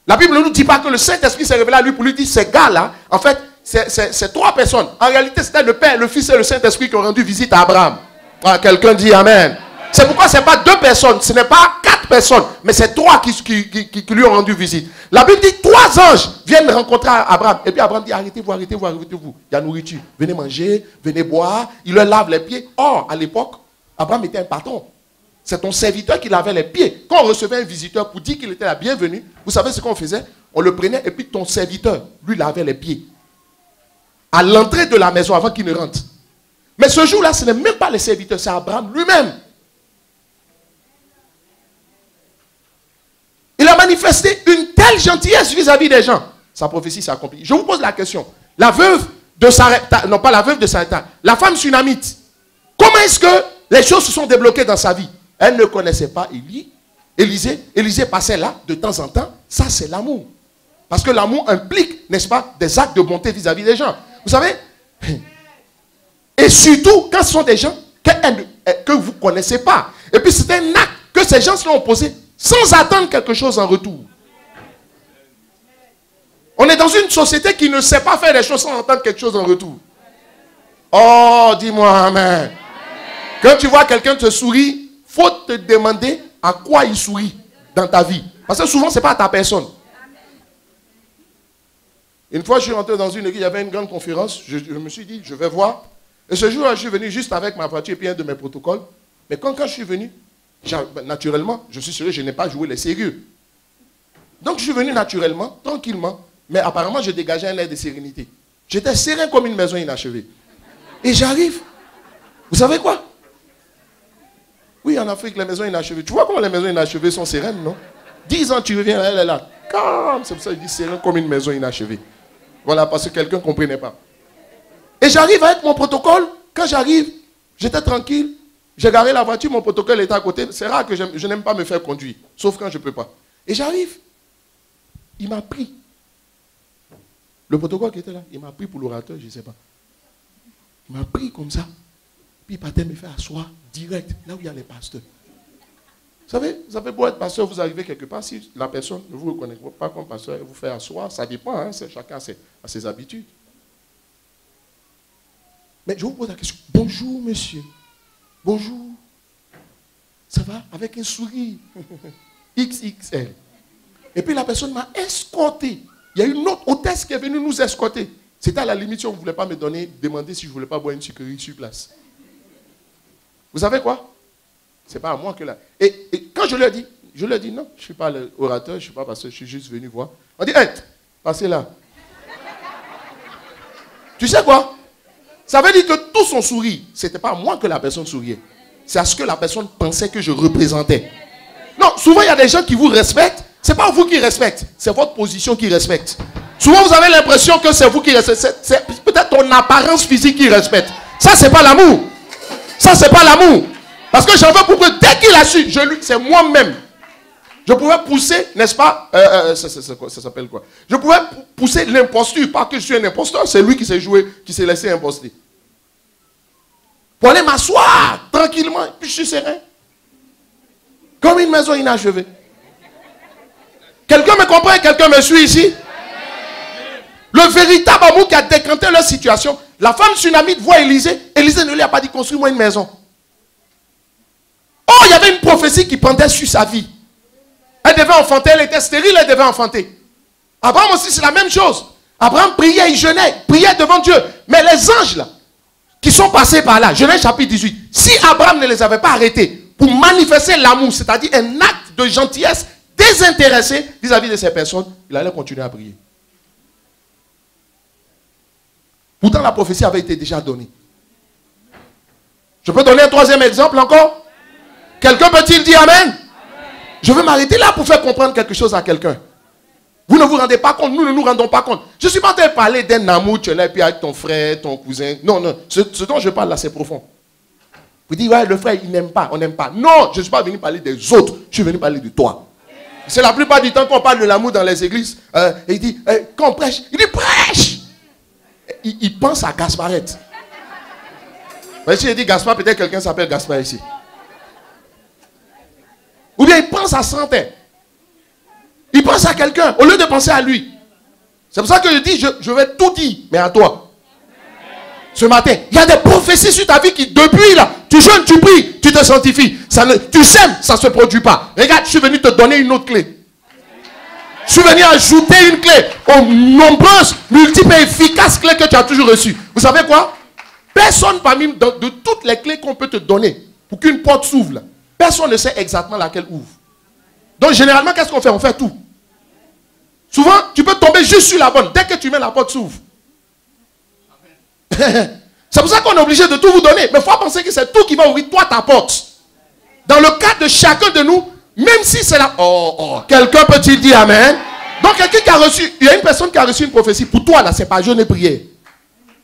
La Bible ne nous dit pas que le Saint-Esprit s'est révélé à lui pour lui dire, ces gars-là, en fait, c'est trois personnes. En réalité, c'était le Père, le Fils et le Saint-Esprit qui ont rendu visite à Abraham. Ah, quelqu'un dit Amen. C'est pourquoi ce n'est pas deux personnes, ce n'est pas quatre personnes, mais c'est trois qui lui ont rendu visite. La Bible dit, trois anges viennent rencontrer Abraham. Et puis Abraham dit, arrêtez-vous, arrêtez-vous, arrêtez-vous. Il y a nourriture. Venez manger, venez boire. Il leur lave les pieds. Or, à l'époque, Abraham était un patron. C'est ton serviteur qui lavait les pieds. Quand on recevait un visiteur pour dire qu'il était la bienvenue, vous savez ce qu'on faisait? On le prenait et puis ton serviteur lui lavait les pieds. À l'entrée de la maison avant qu'il ne rentre. Mais ce jour-là, ce n'est même pas les serviteurs, c'est Abraham lui-même. Il a manifesté une telle gentillesse vis-à-vis des gens. Sa prophétie s'est accomplie. Je vous pose la question. La veuve de Sarepta, non pas la veuve de Sarepta, la femme sunamite, comment est-ce que les choses se sont débloquées dans sa vie? Elle ne connaissait pas Élisée. Élisée passait là de temps en temps. Ça, c'est l'amour. Parce que l'amour implique, n'est-ce pas, des actes de bonté vis-à-vis des gens. Vous savez? Et surtout, quand ce sont des gens que vous ne connaissez pas. Et puis, c'est un acte que ces gens se l'ont posé sans attendre quelque chose en retour. On est dans une société qui ne sait pas faire des choses sans attendre quelque chose en retour. Oh, dis-moi amen. Quand tu vois quelqu'un te sourire, il faut te demander à quoi il sourit dans ta vie. Parce que souvent, ce n'est pas à ta personne. Une fois, je suis rentré dans une église, il y avait une grande conférence. Je me suis dit, je vais voir. Et ce jour-là, je suis venu juste avec ma voiture et puis un de mes protocoles. Mais quand je suis venu, naturellement, je suis sérieux, je n'ai pas joué les sérieux. Donc, je suis venu naturellement, tranquillement. Mais apparemment, je dégageais un air de sérénité. J'étais serein comme une maison inachevée. Et j'arrive. Vous savez quoi? Oui, en Afrique, les maisons inachevées. Tu vois comment les maisons inachevées sont sereines, non? 10 ans, tu reviens, elle est là. Calme, c'est pour ça qu'il dit serein comme une maison inachevée. Voilà, parce que quelqu'un ne comprenait pas. Et j'arrive avec mon protocole. Quand j'arrive, j'étais tranquille. J'ai garé la voiture, mon protocole était à côté. C'est rare que je n'aime pas me faire conduire. Sauf quand je ne peux pas. Et j'arrive. Il m'a pris. Le protocole qui était là, il m'a pris pour l'orateur, je ne sais pas. Il m'a pris comme ça. Puis il partait me faire asseoir direct, là où il y a les pasteurs. Vous savez, pour être pasteur, vous arrivez quelque part, si la personne ne vous reconnaît pas comme pasteur, vous fait asseoir, ça dépend, hein, chacun a ses habitudes. Mais je vous pose la question, bonjour monsieur, bonjour, ça va? Avec un sourire, XXL. Et puis la personne m'a escorté. Il y a une autre hôtesse qui est venue nous escorter. C'était à la limite si on ne voulait pas me demander si je ne voulais pas boire une sucrerie sur place. Vous savez quoi? Ce n'est pas à moi que là. Et quand je lui ai dit non, je ne suis pas l'orateur, je ne suis pas pasteur, je suis juste venu voir. On dit, hey, passez là. Tu sais quoi? Ça veut dire que tout son sourire, ce n'était pas à moi que la personne souriait. C'est à ce que la personne pensait que je représentais. Non, souvent il y a des gens qui vous respectent. Ce n'est pas vous qui respectent, c'est votre position qui respecte. Souvent vous avez l'impression que c'est vous qui respectez. C'est peut-être ton apparence physique qui respecte. Ça, c'est pas l'amour. Ça, c'est pas l'amour. Parce que j'en veux pour que dès qu'il a su, c'est moi-même. Je pouvais pousser, n'est-ce pas, ça s'appelle quoi? Je pouvais pousser l'imposture, pas que je suis un imposteur, c'est lui qui s'est joué, qui s'est laissé imposter. Pour aller m'asseoir tranquillement, puis je suis serein. Comme une maison inachevée. Quelqu'un me comprend, quelqu'un me suit ici? Le véritable amour qui a décanté leur situation. La femme sunamite voit Élisée. Élisée ne lui a pas dit construis-moi une maison. Oh, il y avait une prophétie qui pendait sur sa vie. Elle devait enfanter, elle était stérile, elle devait enfanter. Abraham aussi, c'est la même chose. Abraham priait, il jeûnait, priait devant Dieu. Mais les anges là, qui sont passés par là, Genèse chapitre 18, si Abraham ne les avait pas arrêtés pour manifester l'amour, c'est-à-dire un acte de gentillesse désintéressé vis-à-vis de ces personnes, il allait continuer à prier. Pourtant, la prophétie avait été déjà donnée. Je peux donner un troisième exemple encore? Quelqu'un peut-il dire Amen? Je veux m'arrêter là pour faire comprendre quelque chose à quelqu'un. Vous ne vous rendez pas compte, nous ne nous rendons pas compte. Je ne suis pas en train de parler d'un amour, tu es là, et puis avec ton frère, ton cousin. Non, non, ce dont je parle là, c'est profond. Vous dites, ouais, le frère, il n'aime pas, on n'aime pas. Non, je ne suis pas venu parler des autres, je suis venu parler de toi. C'est la plupart du temps qu'on parle de l'amour dans les églises. Et il dit, quand on prêche, il dit, prêche! Il pense à Gasparette. Si je dis Gaspard, peut-être quelqu'un s'appelle Gaspard ici. Ou bien il pense à Santé. Il pense à quelqu'un au lieu de penser à lui. C'est pour ça que je dis, je vais tout dire, mais à toi. Ce matin, il y a des prophéties sur ta vie qui, depuis là, tu jeûnes, tu pries, tu te sanctifies. Tu sèmes, ça ne se produit pas. Regarde, je suis venu te donner une autre clé. Je suis venu ajouter une clé aux nombreuses, multiples et efficaces clés que tu as toujours reçues. Vous savez quoi? Personne parmi de toutes les clés qu'on peut te donner pour qu'une porte s'ouvre, là, personne ne sait exactement laquelle ouvre. Donc généralement, qu'est-ce qu'on fait? On fait tout. Souvent, tu peux tomber juste sur la bonne. Dès que tu mets, la porte s'ouvre. C'est pour ça qu'on est obligé de tout vous donner. Mais il faut penser que c'est tout qui va ouvrir toi ta porte. Dans le cas de chacun de nous, même si c'est là... quelqu'un peut-il dire Amen? Donc quelqu'un qui a reçu... Il y a une personne qui a reçu une prophétie. Pour toi, là, c'est pas jeûne et prière.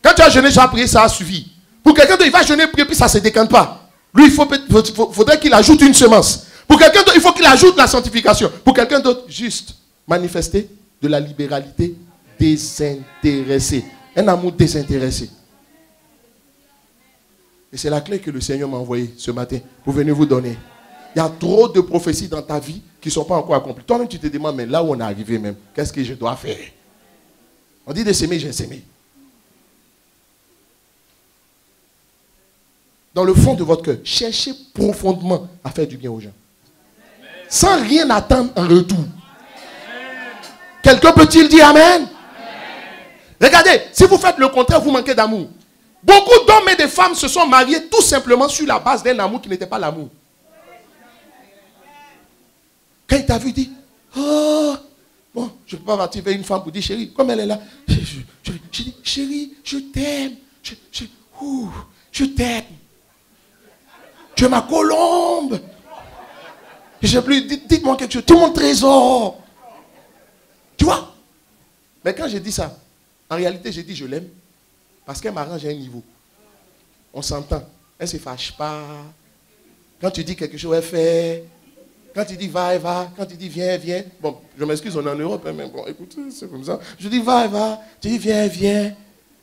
Quand tu as jeûné, tu as prié, ça a suffi. Pour quelqu'un d'autre, il va jeûner, prier, puis ça ne se décante pas. Lui, il faudrait qu'il ajoute une semence. Pour quelqu'un d'autre, il faut qu'il ajoute la sanctification. Pour quelqu'un d'autre, juste manifester de la libéralité désintéressée. Un amour désintéressé. Et c'est la clé que le Seigneur m'a envoyée ce matin pour venir vous donner. Il y a trop de prophéties dans ta vie qui ne sont pas encore accomplies. Toi-même, tu te demandes, mais là où on est arrivé même, qu'est-ce que je dois faire? On dit de s'aimer, j'ai s'aimé. Dans le fond de votre cœur, cherchez profondément à faire du bien aux gens. Sans rien attendre en retour. Quelqu'un peut-il dire Amen? Regardez, si vous faites le contraire, vous manquez d'amour. Beaucoup d'hommes et de femmes se sont mariés tout simplement sur la base d'un amour qui n'était pas l'amour. Quand il t'a vu, il dit, oh, bon, je ne peux pas partir vers une femme pour dire, chérie, comme elle est là, je dis, chérie, je t'aime, je t'aime. Tu es ma colombe. Je ne sais plus, dites-moi quelque chose, tu es mon trésor. Tu vois? Mais quand j'ai dit ça, en réalité, j'ai dit, je l'aime, parce qu'elle m'arrange à un niveau. On s'entend, elle ne se fâche pas. Quand tu dis quelque chose, elle fait. Quand tu dis va, elle va. Quand tu dis viens, elle vient. Bon, je m'excuse, on est en Europe, mais bon, écoutez, c'est comme ça. Je dis va, elle va. Tu dis viens, elle vient.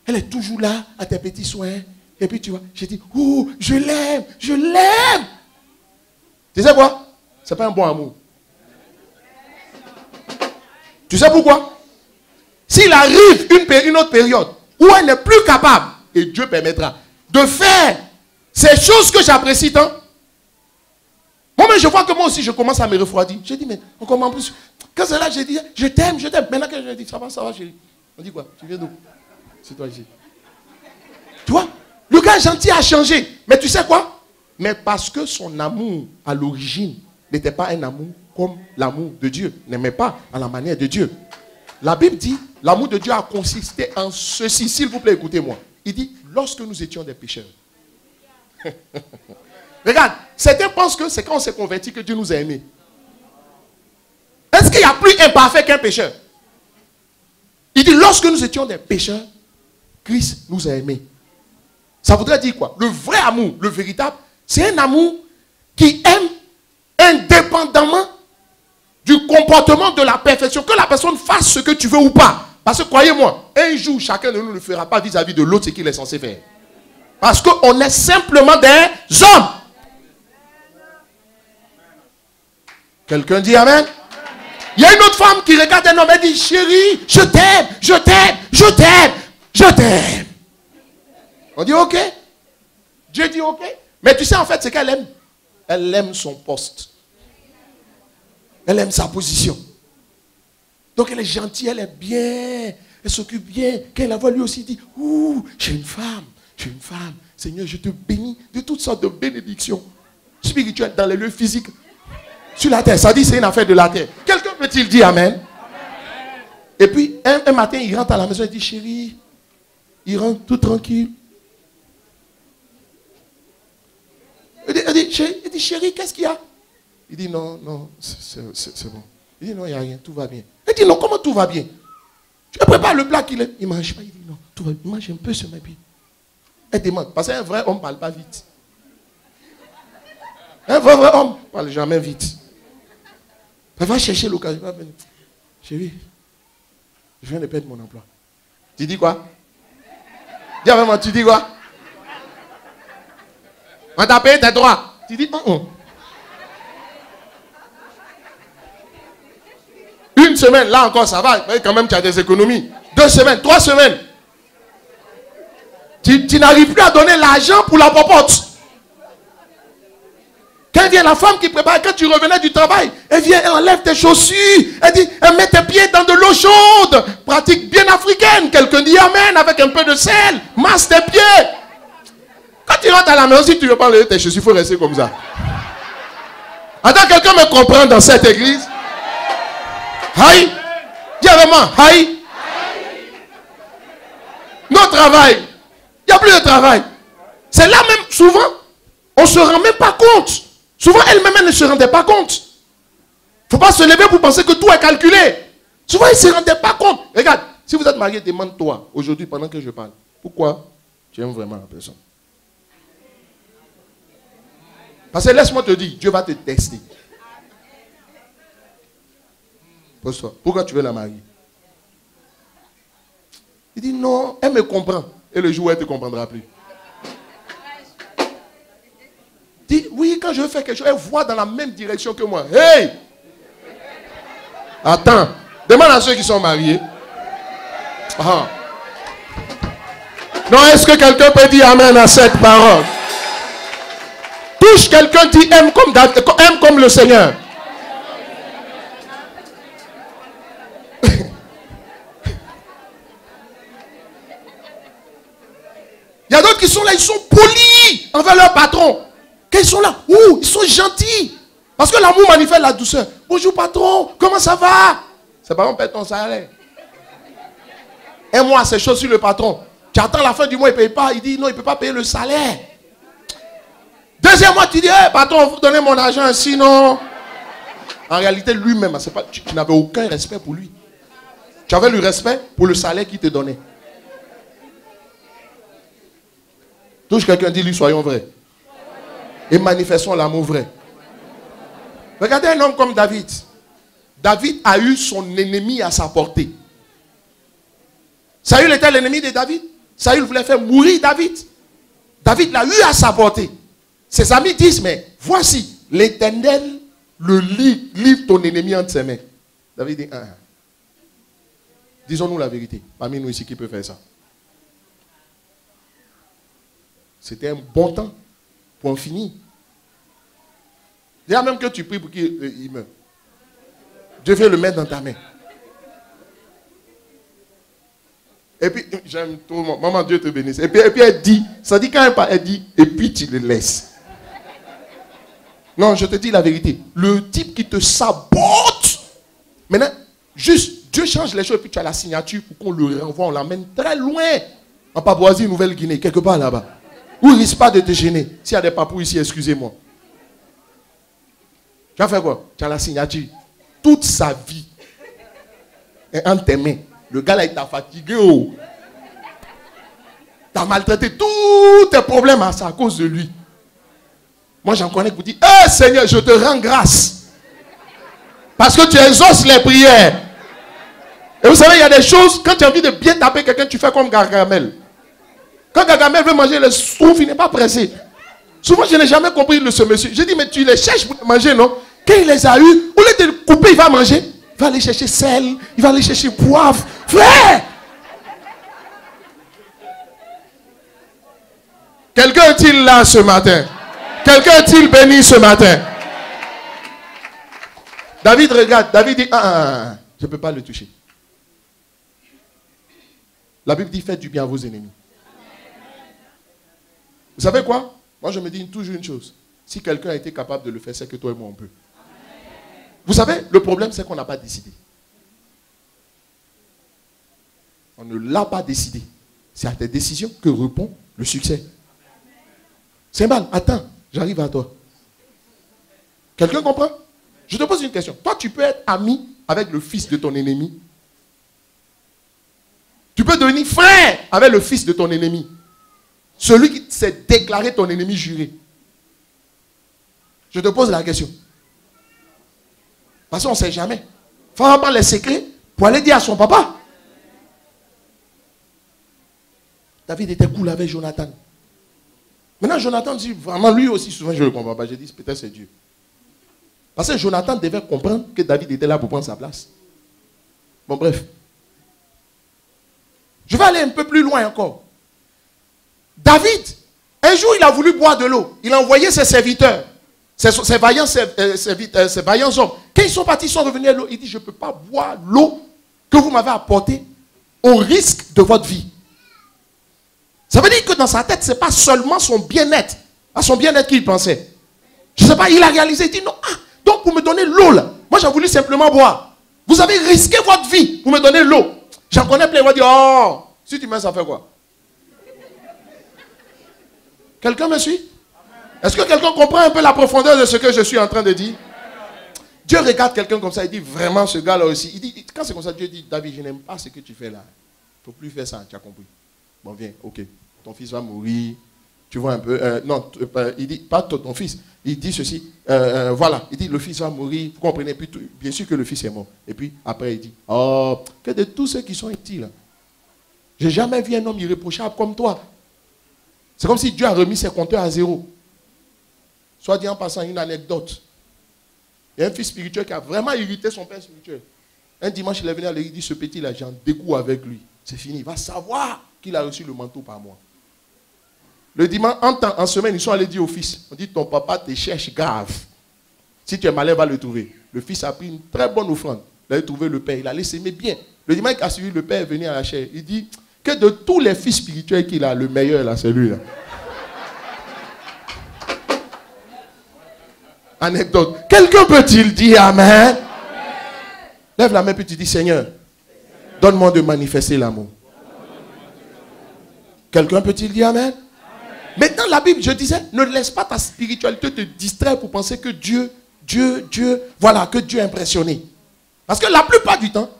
Elle est toujours là, à tes petits soins. Et puis tu vois, je dis, oh, je l'aime, je l'aime. Tu sais quoi? C'est pas un bon amour. Tu sais pourquoi? S'il arrive une autre période où elle n'est plus capable, et Dieu permettra, de faire ces choses que j'apprécie tant, moi-même, je vois que moi aussi, je commence à me refroidir. Je dis, mais on commence plus. Quand c'est là, je dis, je t'aime, je t'aime. Maintenant que je dis, ça va, chérie. On dit quoi? Tu viens d'où? C'est toi ici. Tu vois? Le gars gentil a changé. Mais tu sais quoi? Mais parce que son amour, à l'origine, n'était pas un amour comme l'amour de Dieu. N'aimait pas à la manière de Dieu. La Bible dit, l'amour de Dieu a consisté en ceci. S'il vous plaît, écoutez-moi. Il dit, lorsque nous étions des pécheurs. Regarde, certains pensent que c'est quand on s'est converti que Dieu nous a aimés. Est-ce qu'il y a plus imparfait qu'un pécheur? Il dit, lorsque nous étions des pécheurs, Christ nous a aimés. Ça voudrait dire quoi? Le vrai amour, le véritable, c'est un amour qui aime indépendamment du comportement de la perfection. Que la personne fasse ce que tu veux ou pas. Parce que croyez-moi, un jour, chacun de nous ne fera pas vis-à-vis de l'autre ce qu'il est censé faire. Parce qu'on est simplement des hommes. Quelqu'un dit Amen? Il y a une autre femme qui regarde un homme et dit, chérie, je t'aime, je t'aime, je t'aime, je t'aime. On dit ok. Dieu dit ok. Mais tu sais en fait ce qu'elle aime. Elle aime son poste. Elle aime sa position. Donc elle est gentille, elle est bien. Elle s'occupe bien. Quand elle la voit lui aussi, il dit, ouh, j'ai une femme. J'ai une femme. Seigneur, je te bénis de toutes sortes de bénédictions spirituelles dans les lieux physiques. Sur la terre. Ça dit c'est une affaire de la terre. Quelqu'un peut-il dire Amen? Amen. Et puis un matin, il rentre à la maison et dit, chérie, il rentre tout tranquille. Il dit, chérie, qu'est-ce qu'il y a? Il dit, non, c'est bon. Il dit, non, il n'y a rien, tout va bien. Il dit, non, comment tout va bien? Tu prépares le plat qu'il est. Il ne mange pas. Il dit, non, tout va bien. Il mange un peu, se met bien. Elle demande, parce qu'un vrai homme ne parle pas vite. Un vrai homme ne parle jamais vite. Elle va chercher l'occasion. Chérie, je viens de perdre mon emploi. Tu dis quoi? Dis avec moi, tu dis quoi? On t'a payé tes droits. Tu dis, Une semaine, là encore, ça va. Mais quand même, tu as des économies. 2 semaines, 3 semaines. Tu n'arrives plus à donner l'argent pour la popote. Quand vient la femme qui prépare, quand tu revenais du travail, elle vient, elle enlève tes chaussures. Elle dit, elle met tes pieds dans de l'eau chaude. Pratique bien africaine. Quelqu'un dit Amen avec un peu de sel. Masse tes pieds. Quand tu rentres à la maison, si tu veux pas enlever tes chaussures, il faut rester comme ça. Attends, quelqu'un me comprend dans cette église? Aïe. Dis vraiment, aïe. Notre travail. Il n'y a plus de travail. C'est là même, souvent, on ne se rend même pas compte. Souvent, elle-même, elle ne se rendait pas compte. Il ne faut pas se lever pour penser que tout est calculé. Souvent, elle ne se rendait pas compte. Regarde, si vous êtes marié, demande-toi, aujourd'hui, pendant que je parle, Pourquoi? Tu aimes vraiment la personne. Parce que laisse-moi te dire, Dieu va te tester. Pose-toi. Pourquoi tu veux la marier? Il dit non, elle me comprend. Et le jour où elle ne te comprendra plus. Dis oui, quand je veux faire quelque chose, elle voit dans la même direction que moi. Hey! Attends, demande à ceux qui sont mariés. Ah. Non, est-ce que quelqu'un peut dire amen à cette parole? Touche quelqu'un, dit aime comme le Seigneur. Il y a d'autres qui sont là, ils sont polis envers leur patron. Quand ils sont là, ils sont gentils. Parce que l'amour manifeste la douceur. Bonjour patron, comment ça va? C'est pas on paie ton salaire. Un mois, c'est chaud sur le patron. Tu attends la fin du mois, il ne paye pas. Il dit non, il ne peut pas payer le salaire. Deuxième mois, tu dis, hey, patron, vous donnez mon argent, sinon. En réalité, lui-même, tu n'avais aucun respect pour lui. Tu avais le respect pour le salaire qu'il te donnait. Touche quelqu'un, dis-lui, soyons vrais. Et manifestons l'amour vrai. Regardez un homme comme David. David a eu son ennemi à sa portée. Saül était l'ennemi de David. Saül voulait faire mourir David. David l'a eu à sa portée. Ses amis disent, mais voici, l'Éternel livre ton ennemi entre ses mains. David dit, disons-nous la vérité. Parmi nous ici, qui peut faire ça? C'était un bon temps pour en finir. Déjà même que tu pries pour qu'il meure. Dieu veut le mettre dans ta main. Et puis, j'aime tout le monde. Maman, Dieu te bénisse. Et puis elle dit, ça dit quand même pas, elle dit, et puis tu le laisses. Non, je te dis la vérité. Le type qui te sabote. Maintenant, juste, Dieu change les choses et puis tu as la signature pour qu'on le renvoie, on l'emmène très loin. En Papouasie, Nouvelle-Guinée, quelque part là-bas. Où il ne risque pas de te gêner. S'il y a des papous ici, excusez-moi. Tu as fait quoi? Tu as la signature. Toute sa vie est entre tes mains. Le gars là, il t'a fatigué. Oh. Tu as maltraité tous tes problèmes à cause de lui. Moi, j'en connais qui vous disent, hey, Seigneur, je te rends grâce. Parce que tu exauces les prières. Et vous savez, il y a des choses, quand tu as envie de bien taper quelqu'un, tu fais comme Gargamel. Quand Gargamel veut manger le souffle, il n'est pas pressé. Souvent, je n'ai jamais compris ce monsieur. J'ai dit, mais tu les cherches pour manger, non? Quand il les a eus, au lieu de le couper, il va manger. Il va aller chercher sel, il va aller chercher poivre. Frère! Quelqu'un est-il là ce matin? Quelqu'un est-il béni ce matin? David regarde, David dit, je ne peux pas le toucher. La Bible dit, faites du bien à vos ennemis. Vous savez quoi? Moi, je me dis toujours une chose. Si quelqu'un a été capable de le faire, c'est que toi et moi, on peut. Vous savez, le problème, c'est qu'on n'a pas décidé. On ne l'a pas décidé. C'est à tes décisions que répond le succès. C'est mal. Attends, j'arrive à toi. Quelqu'un comprend? Je te pose une question. Toi, tu peux être ami avec le fils de ton ennemi. Tu peux devenir frère avec le fils de ton ennemi. Celui qui s'est déclaré ton ennemi juré. Je te pose la question. Parce qu'on ne sait jamais. Il faut avoir les secrets pour aller dire à son papa. David était cool avec Jonathan. Maintenant, Jonathan dit, vraiment, lui aussi, souvent, je ne le comprends pas. Je dis, peut-être c'est Dieu. Parce que Jonathan devait comprendre que David était là pour prendre sa place. Bon, bref. Je vais aller un peu plus loin encore. David, un jour, il a voulu boire de l'eau. Il a envoyé ses serviteurs, ses vaillants hommes. Quand ils sont partis, ils sont revenus à l'eau. Il dit, je ne peux pas boire l'eau que vous m'avez apportée au risque de votre vie. Ça veut dire que dans sa tête, ce n'est pas seulement son bien-être, à son bien-être qu'il pensait. Je ne sais pas, il a réalisé, il dit, non, donc pour me donner l'eau là, moi j'ai voulu simplement boire. Vous avez risqué votre vie pour me donner l'eau. J'en connais plein, ils vont dire, oh, si tu mets ça fait quoi? Quelqu'un me suit? Est-ce que quelqu'un comprend un peu la profondeur de ce que je suis en train de dire? Dieu regarde quelqu'un comme ça, il dit vraiment ce gars-là aussi. Il dit, quand c'est comme ça, Dieu dit, David, je n'aime pas ce que tu fais là. Il ne faut plus faire ça, tu as compris. Bon, viens, ok. Ton fils va mourir. Tu vois un peu. Non, il dit, pas ton fils. Il dit ceci. Voilà, il dit, le fils va mourir. Vous comprenez? Puis, bien sûr que le fils est mort. Et puis, après, il dit, oh, que de tous ceux qui sont ici, là, j'ai jamais vu un homme irréprochable comme toi. C'est comme si Dieu a remis ses compteurs à zéro. Soit dit en passant une anecdote. Il y a un fils spirituel qui a vraiment irrité son père spirituel. Un dimanche, il est venu à l'église, il dit, ce petit-là, j'ai un dégoût avec lui. C'est fini. Il va savoir qu'il a reçu le manteau par moi. Le dimanche, en semaine, ils sont allés dire au fils, on dit, ton papa te cherche grave. Si tu es malin, va le trouver. Le fils a pris une très bonne offrande. Il a trouvé le père. Il allait s'aimer bien. Le dimanche qui a suivi, le père est venu à la chair. Il dit que de tous les fils spirituels qu'il a, le meilleur, là, c'est lui. Là. Anecdote. Quelqu'un peut-il dire Amen? Lève la main puis tu dis, Seigneur, donne-moi de manifester l'amour. Quelqu'un peut-il dire Amen? Maintenant, la Bible, je disais, ne laisse pas ta spiritualité te distraire pour penser que Dieu, voilà, que Dieu est impressionné. Parce que la plupart du temps,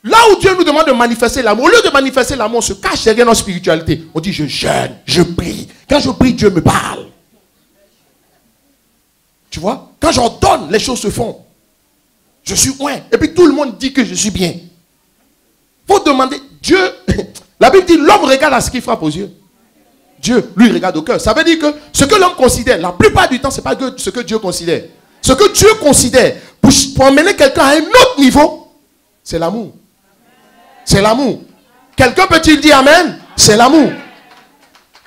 là où Dieu nous demande de manifester l'amour, au lieu de manifester l'amour, on se cache derrière notre spiritualité. On dit, je jeûne, je prie. Quand je prie, Dieu me parle. Tu vois? Quand j'ordonne, les choses se font. Je suis loin. Et puis tout le monde dit que je suis bien. Il faut demander, Dieu, la Bible dit, l'homme regarde à ce qu'il frappe aux yeux. Dieu, lui, regarde au cœur. Ça veut dire que ce que l'homme considère, la plupart du temps, ce n'est pas ce que Dieu considère. Ce que Dieu considère pour emmener quelqu'un à un autre niveau, c'est l'amour. C'est l'amour. Quelqu'un peut-il dire Amen? C'est l'amour.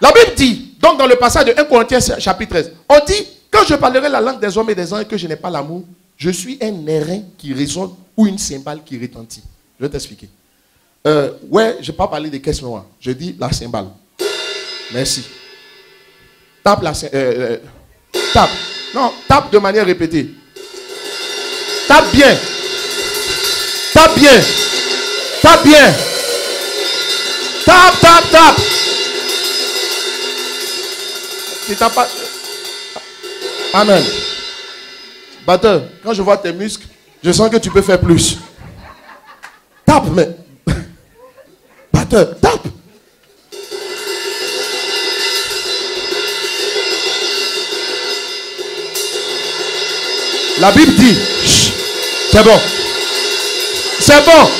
La Bible dit, donc dans le passage de 1 Corinthiens chapitre 13, on dit, quand je parlerai la langue des hommes et des anges et que je n'ai pas l'amour, je suis un airain qui résonne ou une cymbale qui retentit. Je vais t'expliquer. Ouais, je n'ai pas parlé des caisses noires. Je dis la cymbale. Merci. Tape la tape. Non, tape de manière répétée. Tape bien. Tape bien. Tape bien. Tape, tape, tape. Tu tapes pas. Amen. Batteur, quand je vois tes muscles, je sens que tu peux faire plus. Tape, mais. Batteur, tape. La Bible dit, c'est bon. C'est bon.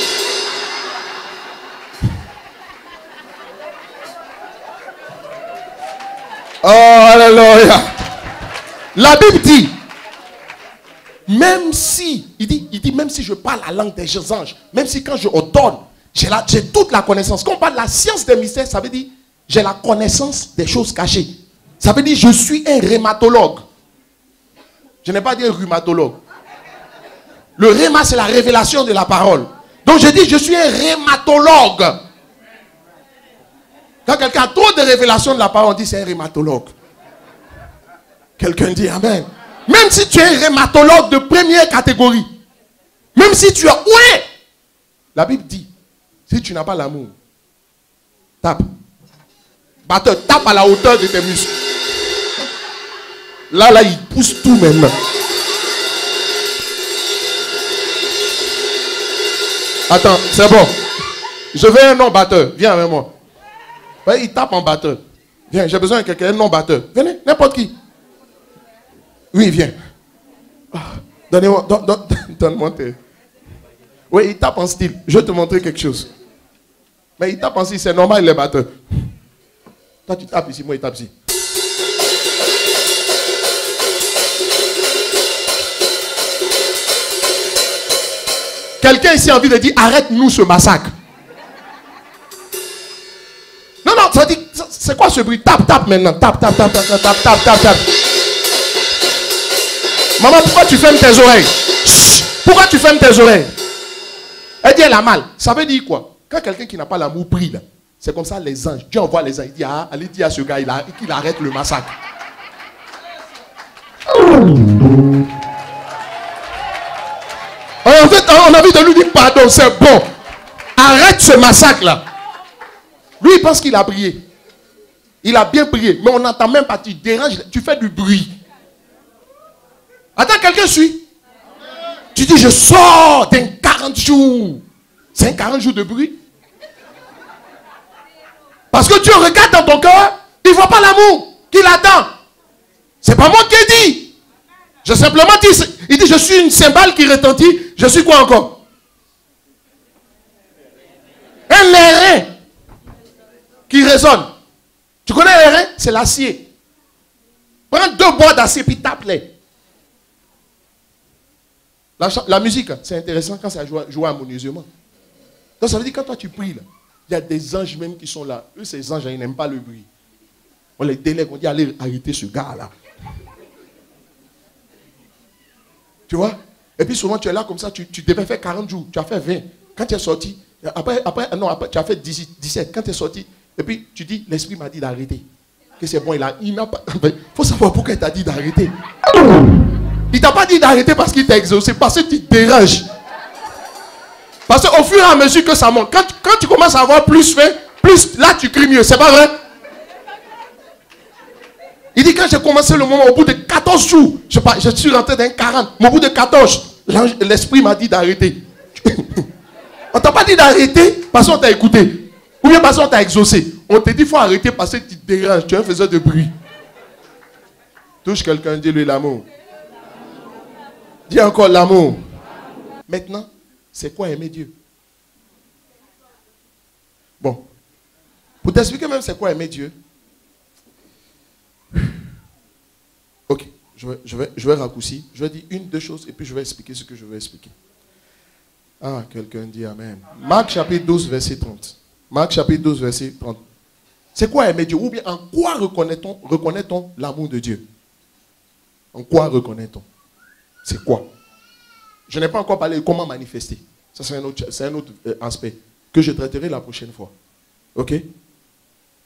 Oh, alléluia. La Bible dit, même si, il dit, même si je parle la langue des anges, même si quand je ordonne, j'ai toute la connaissance. Quand on parle de la science des mystères, ça veut dire, j'ai la connaissance des choses cachées. Ça veut dire, je suis un rhumatologue. Je n'ai pas dit rhumatologue. Le rhéma, c'est la révélation de la parole. Donc je dis, je suis un rhumatologue. Quand quelqu'un a trop de révélations de la parole, on dit c'est un rhumatologue. Quelqu'un dit Amen. Même si tu es un rhumatologue de première catégorie, même si tu es ouais, la Bible dit, si tu n'as pas l'amour, tape. Batteur, tape à la hauteur de tes muscles. Là, il pousse tout maintenant. Attends, c'est bon. Je veux un nom batteur. Viens avec moi. Il tape en batteur. Viens, j'ai besoin de quelqu'un, un nom batteur. Venez, n'importe qui. Oui, viens. Donnez-moi, donne-moi tes. Oui, il tape en style. Je vais te montrer quelque chose. Mais il tape en style, c'est normal, il est batteur. Toi, tu tapes ici, moi, il tape ici. Quelqu'un ici a envie de dire, arrête-nous ce massacre. Non, ça dit, c'est quoi ce bruit? Tape maintenant. Tape. Maman, pourquoi tu fermes tes oreilles? Chut, pourquoi tu fermes tes oreilles? Elle dit, elle a mal. Ça veut dire quoi? Quand quelqu'un qui n'a pas l'amour prie, là, c'est comme ça les anges. Dieu envoie les anges. Il dit, allez dire à ce gars qu'il arrête le massacre. En fait, on a envie de lui dire pardon, c'est bon. Arrête ce massacre-là. Lui, il pense qu'il a prié. Il a bien prié, mais on n'entend même pas. Tu déranges, tu fais du bruit. Attends, quelqu'un suit. Tu dis, je sors d'un 40 jours. C'est un 40 jours de bruit. Parce que Dieu regarde dans ton cœur, il ne voit pas l'amour qu'il attend. C'est pas moi qui ai dit. J'ai simplement dit, il dit, je suis une cymbale qui retentit. Je suis quoi encore? Un airain qui résonne. Tu connais l'airain? C'est l'acier. Prends 2 bois d'acier puis tape-les. La musique, c'est intéressant quand ça joue harmonieusement. Donc ça veut dire quand toi tu pries, là, il y a des anges même qui sont là. Eux, ces anges, ils n'aiment pas le bruit. On les délègue, on dit, allez arrêter ce gars-là. Tu vois? Et puis souvent, tu es là comme ça, tu devais faire 40 jours, tu as fait 20. Quand tu es sorti, après, tu as fait 17. Quand tu es sorti, et puis tu dis, l'esprit m'a dit d'arrêter. Que c'est bon, il n'a pas... Il faut savoir pourquoi il t'a dit d'arrêter. Il ne t'a pas dit d'arrêter parce qu'il t'a exaucé, parce que tu te déranges. Parce qu'au fur et à mesure que ça monte, quand tu commences à avoir plus faim, plus là tu cries mieux, c'est pas vrai? Il dit quand j'ai commencé le moment, au bout de 14 jours, je suis rentré dans 40, mais au bout de 14, l'esprit m'a dit d'arrêter. On t'a pas dit d'arrêter parce qu'on t'a écouté. Ou bien parce qu'on t'a exaucé. On t'a dit qu'il faut arrêter parce que tu te déranges, tu es un faiseur de bruit. Touche quelqu'un, dis-lui l'amour. Dis encore l'amour. Maintenant, c'est quoi aimer Dieu? Bon. Pour t'expliquer même c'est quoi aimer Dieu. Ok. Je vais raccourcir. Je vais dire 1-2 choses et puis je vais expliquer ce que je veux expliquer. Ah, quelqu'un dit Amen. Marc chapitre 12, verset 30. Marc chapitre 12, verset 30. C'est quoi aimer Dieu? Ou bien en quoi reconnaît-on l'amour de Dieu? En quoi reconnaît-on? C'est quoi? Je n'ai pas encore parlé de comment manifester. Ça, c'est un autre aspect que je traiterai la prochaine fois. Ok?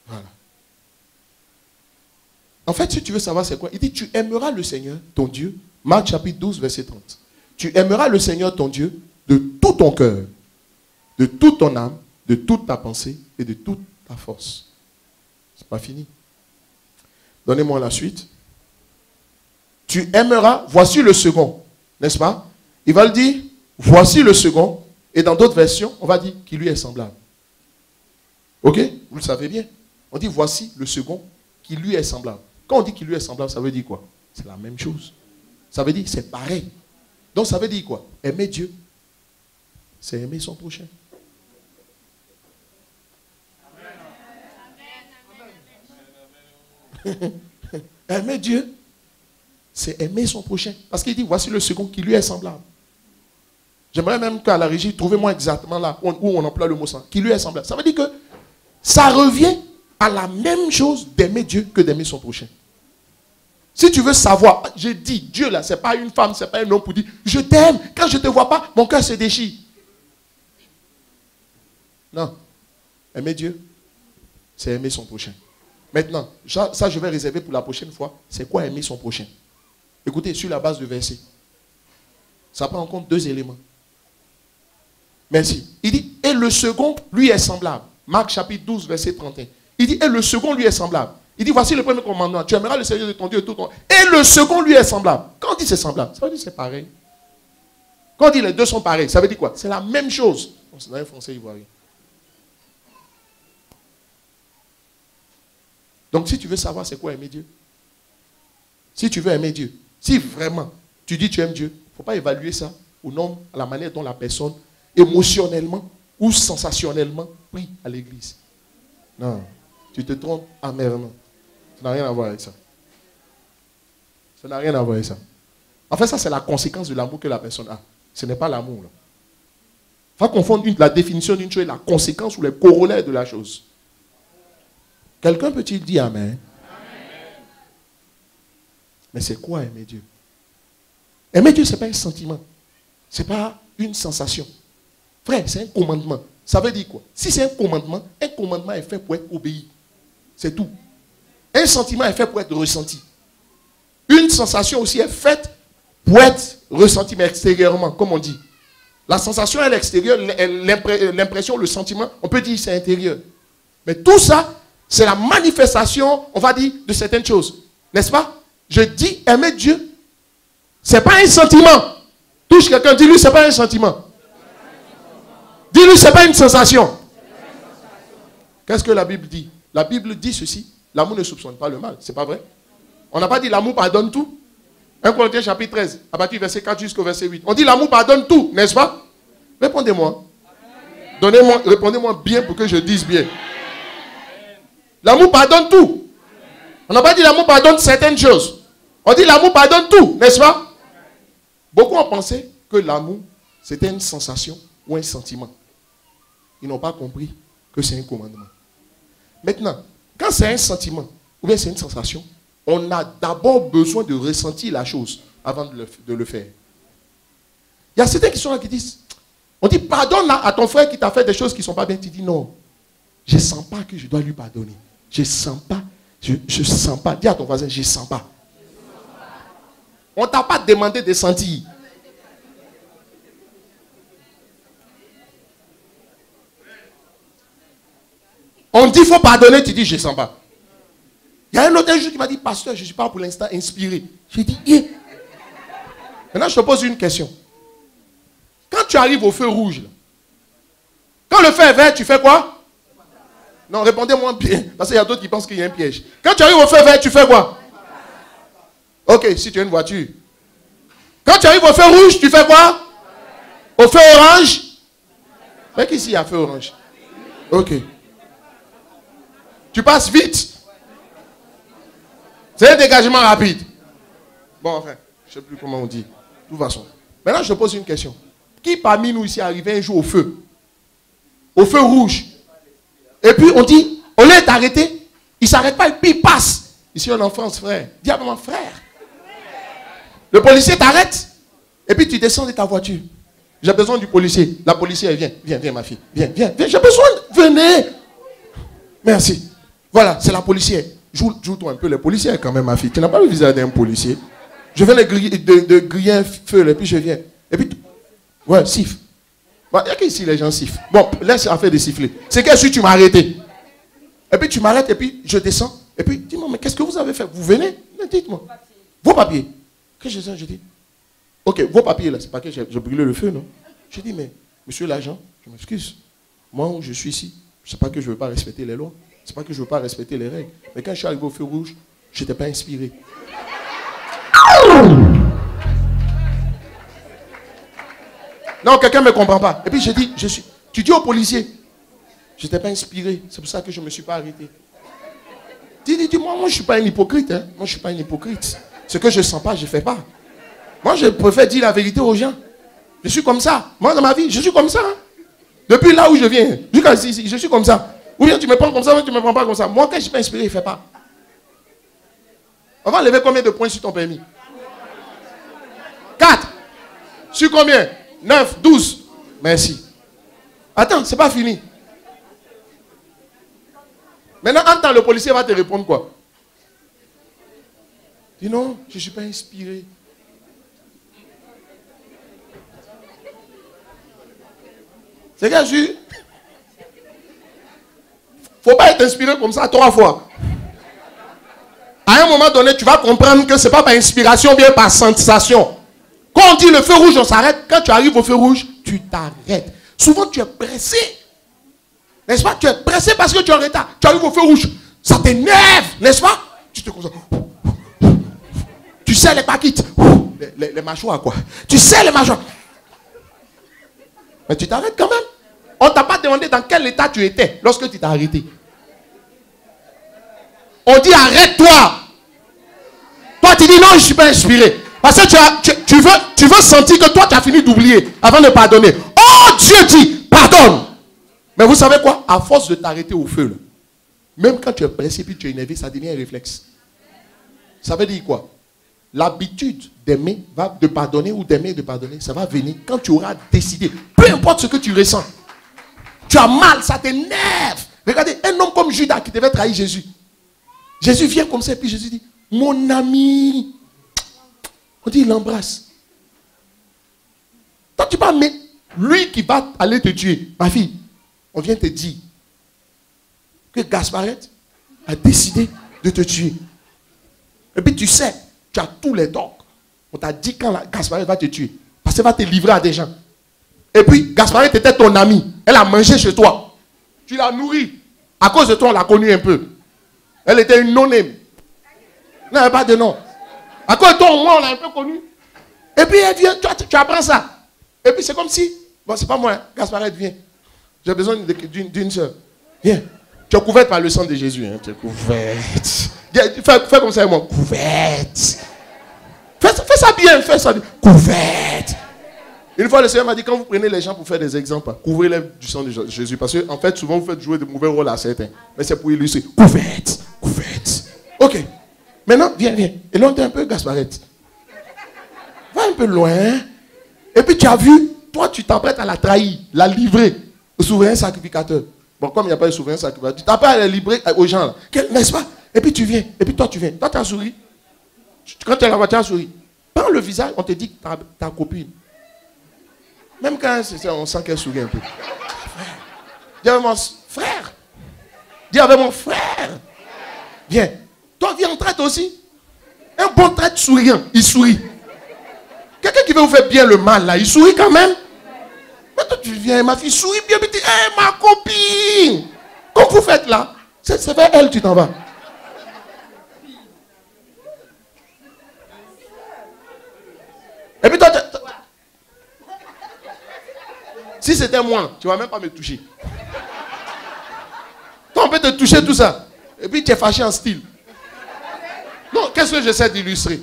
Voilà. En fait, si tu veux savoir c'est quoi, il dit tu aimeras le Seigneur, ton Dieu. Marc chapitre 12, verset 30. Tu aimeras le Seigneur, ton Dieu, de tout ton cœur, de toute ton âme, de toute ta pensée et de toute ta force. C'est pas fini. Donnez-moi la suite. Tu aimeras, voici le second, n'est-ce pas? Il va le dire, voici le second, et dans d'autres versions, on va dire qu'il lui est semblable. Ok? Vous le savez bien. On dit voici le second qui lui est semblable. Quand on dit qu'il lui est semblable, ça veut dire quoi? C'est la même chose. Ça veut dire c'est pareil. Donc ça veut dire quoi? Aimer Dieu, c'est aimer son prochain. Aimer Dieu, c'est aimer son prochain. Parce qu'il dit, voici le second qui lui est semblable. J'aimerais même qu'à la régie, trouvez-moi exactement là où on emploie le mot ça, qui lui est semblable. Ça veut dire que ça revient à la même chose d'aimer Dieu que d'aimer son prochain. Si tu veux savoir, j'ai dit, Dieu là, ce n'est pas une femme, ce n'est pas un homme pour dire, je t'aime, quand je ne te vois pas, mon cœur se déchire. Non. Aimer Dieu, c'est aimer son prochain. Maintenant, ça je vais réserver pour la prochaine fois. C'est quoi aimer son prochain? Écoutez, sur la base du verset. Ça prend en compte 2 éléments. Merci. Il dit, et le second lui est semblable. Marc chapitre 12, verset 31. Il dit, et le second lui est semblable. Il dit, voici le premier commandement. Tu aimeras le Seigneur de ton Dieu de tout ton... Et le second lui est semblable. Quand on dit c'est semblable, ça veut dire c'est pareil. Quand on dit les deux sont pareils, ça veut dire quoi? C'est la même chose. C'est dans un français ivoirien. Donc si tu veux savoir c'est quoi aimer Dieu, si tu veux aimer Dieu, si vraiment tu dis tu aimes Dieu, il ne faut pas évaluer ça au nom, à la manière dont la personne émotionnellement ou sensationnellement prie à l'église. Non, tu te trompes amèrement. Ça n'a rien à voir avec ça. Ça n'a rien à voir avec ça. En fait, ça c'est la conséquence de l'amour que la personne a. Ce n'est pas l'amour. Il faut confondre la définition d'une chose et la conséquence ou les corollaires de la chose. Quelqu'un peut-il dire Amen? Amen. Mais c'est quoi aimer Dieu? Aimer Dieu, ce n'est pas un sentiment. Ce n'est pas une sensation. Frère, c'est un commandement. Ça veut dire quoi? Si c'est un commandement est fait pour être obéi. C'est tout. Un sentiment est fait pour être ressenti. Une sensation aussi est faite pour être ressentie, mais extérieurement, comme on dit. La sensation est l'extérieur, l'impression, le sentiment, on peut dire c'est intérieur. Mais tout ça, c'est la manifestation, on va dire, de certaines choses. N'est-ce pas? Je dis aimer Dieu. Ce n'est pas un sentiment. Touche quelqu'un, dis-lui, ce n'est pas un sentiment. Dis-lui, ce n'est pas une sensation. Qu'est-ce que la Bible dit? La Bible dit ceci. L'amour ne soupçonne pas le mal. C'est pas vrai? On n'a pas dit l'amour pardonne tout? 1 Corinthiens chapitre 13, à partir du verset 4 jusqu'au verset 8. On dit l'amour pardonne tout, n'est-ce pas? Répondez-moi. Répondez-moi bien pour que je dise bien. L'amour pardonne tout. On n'a pas dit l'amour pardonne certaines choses. On dit l'amour pardonne tout, n'est-ce pas? Beaucoup ont pensé que l'amour, c'était une sensation ou un sentiment. Ils n'ont pas compris que c'est un commandement. Maintenant, quand c'est un sentiment ou bien c'est une sensation, on a d'abord besoin de ressentir la chose avant de le faire. Il y a certains qui sont là qui disent, on dit pardonne à ton frère qui t'a fait des choses qui ne sont pas bien. Tu dis non, je ne sens pas que je dois lui pardonner. Je ne sens pas, je sens pas. Dis à ton voisin, je ne sens pas. On ne t'a pas demandé de sentir. On dit il faut pardonner, tu dis je ne sens pas. Il y a un autre jour qui m'a dit, pasteur, je ne suis pas pour l'instant inspiré. J'ai dit, yeah. Maintenant, je te pose une question. Quand tu arrives au feu rouge, là, quand le feu est vert, tu fais quoi? Non, répondez-moi bien, parce qu'il y a d'autres qui pensent qu'il y a un piège. Quand tu arrives au feu vert, tu fais quoi? Ok, si tu as une voiture. Quand tu arrives au feu rouge, tu fais quoi? Au feu orange? Mais qu'ici, il y a feu orange. Ok. Tu passes vite. C'est un dégagement rapide. Bon, enfin, je ne sais plus comment on dit. De toute façon. Maintenant, je te pose une question. Qui parmi nous ici est arrivé un jour au feu? Au feu rouge. Et puis on dit, au lieu d'arrêter, il ne s'arrête pas et puis il passe. Ici en France, frère. Dis à mon frère. Le policier t'arrête. Et puis tu descends de ta voiture. J'ai besoin du policier. La policière vient. Viens ma fille. Viens. J'ai besoin. Venez. Merci. Voilà, c'est la policière. Joue-toi un peu les policiers quand même, ma fille. Tu n'as pas le visage d'un policier. Je viens de griller un feu, et puis je viens. Et puis, ouais, siffle. Il y a qu'ici les gens sifflent. Bon, laisse affaire de siffler. C'est que si tu m'as arrêté. Et puis tu m'arrêtes, et puis je descends. Et puis, dis-moi, mais qu'est-ce que vous avez fait? Vous venez? Dites-moi. Vos papiers. Que je dis, ok, vos papiers là, c'est pas que j'ai brûlé le feu, non? Je dis, mais, monsieur l'agent, je m'excuse. Moi, où je suis ici, c'est pas que je ne veux pas respecter les lois. C'est pas que je ne veux pas respecter les règles. Mais quand je suis arrivé au feu rouge, je n'étais pas inspiré. Non, quelqu'un ne me comprend pas. Et puis j'ai dit, tu dis au policier, je n'étais pas inspiré. C'est pour ça que je ne me suis pas arrêté. Dis-moi, moi je ne suis pas un hypocrite. Hein. Moi je ne suis pas un hypocrite. Ce que je ne sens pas, je ne fais pas. Moi je préfère dire la vérité aux gens. Je suis comme ça. Moi dans ma vie, je suis comme ça. Hein. Depuis là où je viens, jusqu'à ici, je suis comme ça. Ou bien tu me prends comme ça, ou tu ne me prends pas comme ça. Moi, quand je ne suis pas inspiré, il ne fait pas. On va lever combien de points sur ton permis? 4. Sur combien? 9, 12. Merci. Attends, ce n'est pas fini. Maintenant, en temps, le policier va te répondre quoi? Dis non, je ne suis pas inspiré. C'est que je suis... Il ne faut pas être inspiré comme ça 3 fois. À un moment donné, tu vas comprendre que ce n'est pas par inspiration, bien par sensation. Quand on dit le feu rouge, on s'arrête. Quand tu arrives au feu rouge, tu t'arrêtes. Souvent, tu es pressé. N'est-ce pas? Tu es pressé parce que tu es en retard. Tu arrives au feu rouge. Ça t'énerve, n'est-ce pas? Tu te concentres. Tu sais les paquites. Les mâchoires, quoi. Tu sais les mâchoires. Mais tu t'arrêtes quand même. On ne t'a pas demandé dans quel état tu étais lorsque tu t'es arrêté. On dit arrête-toi. Toi tu dis non, je ne suis pas inspiré. Parce que tu veux sentir que toi tu as fini d'oublier avant de pardonner. Oh Dieu dit pardonne. Mais vous savez quoi? À force de t'arrêter au feu, là, même quand tu es pressé puis tu es énervé, ça devient un réflexe. Ça veut dire quoi? L'habitude d'aimer, de pardonner ou d'aimer de pardonner, ça va venir quand tu auras décidé. Peu importe ce que tu ressens. Tu as mal, ça t'énerve. Regardez, un homme comme Judas qui devait trahir Jésus. Jésus vient comme ça et puis Jésus dit, mon ami. On dit, il l'embrasse. Toi, tu parles, mais lui qui va aller te tuer, ma fille, on vient te dire que Gasparet a décidé de te tuer. Et puis tu sais, tu as tous les torts. On t'a dit quand Gasparet va te tuer. Parce qu'elle va te livrer à des gens. Et puis, Gasparet était ton ami. Elle a mangé chez toi. Tu l'as nourri. À cause de toi, on l'a connue un peu. Elle était une non-name. Elle n'avait pas de nom. À cause de toi, au moins, on l'a un peu connue. Et puis elle vient, toi, tu apprends ça. Et puis c'est comme si, bon, c'est pas moi, hein. Gasparette, viens. J'ai besoin d'une soeur. Viens. Tu es couverte par le sang de Jésus. Hein. Tu es couverte. Fais comme ça avec moi. Couverte. Fais ça bien, fais ça bien. Couverte. Une fois, le Seigneur m'a dit, quand vous prenez les gens pour faire des exemples, couvrez-les du sang de Jésus. Parce que, en fait, souvent, vous faites jouer de mauvais rôles à certains. Mais c'est pour illustrer. Couverte. Couverte. Ok. Maintenant, viens. Et là, on est un peu Gasparette. Va un peu loin. Et puis, tu as vu, toi, tu t'apprêtes à la trahir, la livrer au souverain sacrificateur. Bon, comme il n'y a pas de souverain sacrificateur, tu t'apprêtes à la livrer aux gens, là. N'est-ce pas? Et puis, tu viens. Et puis, toi, tu viens. Toi, tu as souri. Quand tu es là, tu as souri. Par le visage, on te dit que ta copine. Même quand on sent qu'elle sourit un peu. Dis avec mon frère. Dis avec mon frère. Viens. Toi, viens en traite aussi. Un bon traite souriant, il sourit. Quelqu'un qui veut vous faire bien le mal, là, il sourit quand même. Mais toi, tu viens, ma fille sourit bien, mais tu dis, hé, ma copine. Comme vous faites là, c'est vers elle tu t'en vas. Et puis toi, si c'était moi, tu ne vas même pas me toucher. Toi, on peut te toucher tout ça. Et puis tu es fâché en style. Non, qu'est-ce que j'essaie d'illustrer?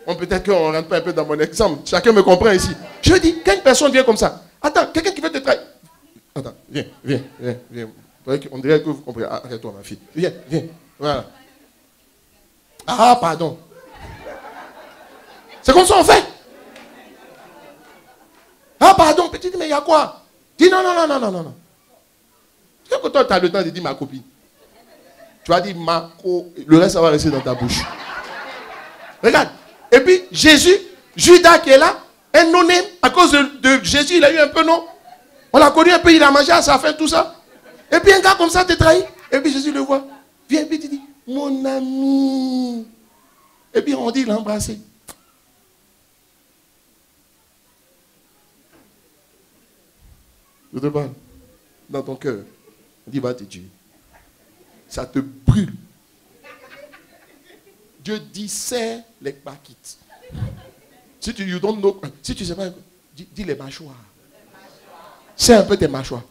Peut-être qu'on ne rentre pas un peu dans mon exemple. Chacun me comprend ici. Je dis, quand une personne vient comme ça, attends, quelqu'un qui veut te trahir. Attends, viens. On dirait que vous comprenez. Arrête-toi, ma fille. Viens. Voilà. Ah, pardon. C'est comme ça on fait. Ah, pardon, petit, mais il y a quoi? Dis non. Est-ce que toi, tu as le temps de dire ma copine? Tu vas dire ma copine. Le reste, ça va rester dans ta bouche. Regarde. Et puis, Jésus, Judas qui est là, un non-name, à cause de Jésus, il a eu un peu non. On l'a connu un peu, il a mangé à sa faim, tout ça. Et puis, un gars comme ça te trahit. Et puis, Jésus le voit. Viens, et puis, tu dis, mon ami. Et puis, on dit, il l'a embrassé. Je te parle. Dans ton cœur. On dit, va te tuer. Ça te brûle. Dieu dit, serre les paquites. Si tu ne sais pas, dis les mâchoires. Serre un peu tes mâchoires.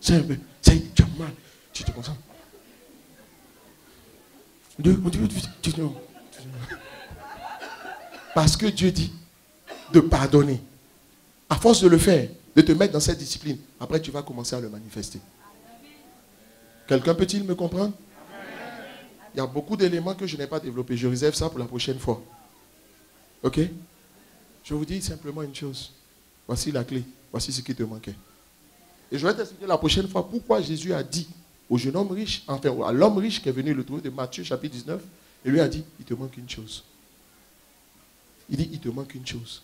Serre un peu. Tu as mal. Tu te concentres. Parce que Dieu dit de pardonner. À force de le faire, de te mettre dans cette discipline, après tu vas commencer à le manifester. Quelqu'un peut-il me comprendre? Il y a beaucoup d'éléments que je n'ai pas développés. Je réserve ça pour la prochaine fois. Ok? Je vous dis simplement une chose. Voici la clé. Voici ce qui te manquait. Et je vais t'expliquer la prochaine fois pourquoi Jésus a dit au jeune homme riche, enfin à l'homme riche qui est venu le trouver de Matthieu chapitre 19, et lui a dit, il te manque une chose. Il dit, il te manque une chose.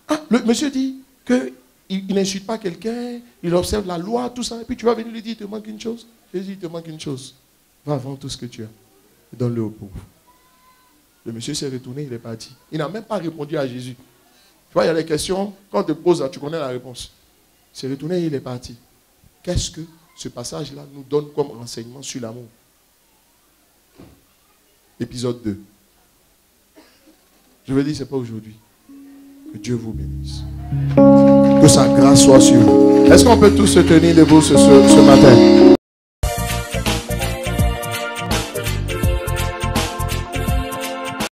Ah, le monsieur dit qu'il n'insulte pas quelqu'un, il observe la loi, tout ça, et puis tu vas venir lui dire, il te manque une chose. Jésus, il te manque une chose. Va vendre tout ce que tu as et donne-le aux pauvres. Le monsieur s'est retourné, il est parti. Il n'a même pas répondu à Jésus. Tu vois, il y a des questions, quand on te pose, tu connais la réponse. Il s'est retourné, il est parti. Qu'est-ce que ce passage-là nous donne comme renseignement sur l'amour? Épisode 2. Je veux dire, ce n'est pas aujourd'hui. Que Dieu vous bénisse. Que sa grâce soit sur vous. Est-ce qu'on peut tous se tenir debout ce matin?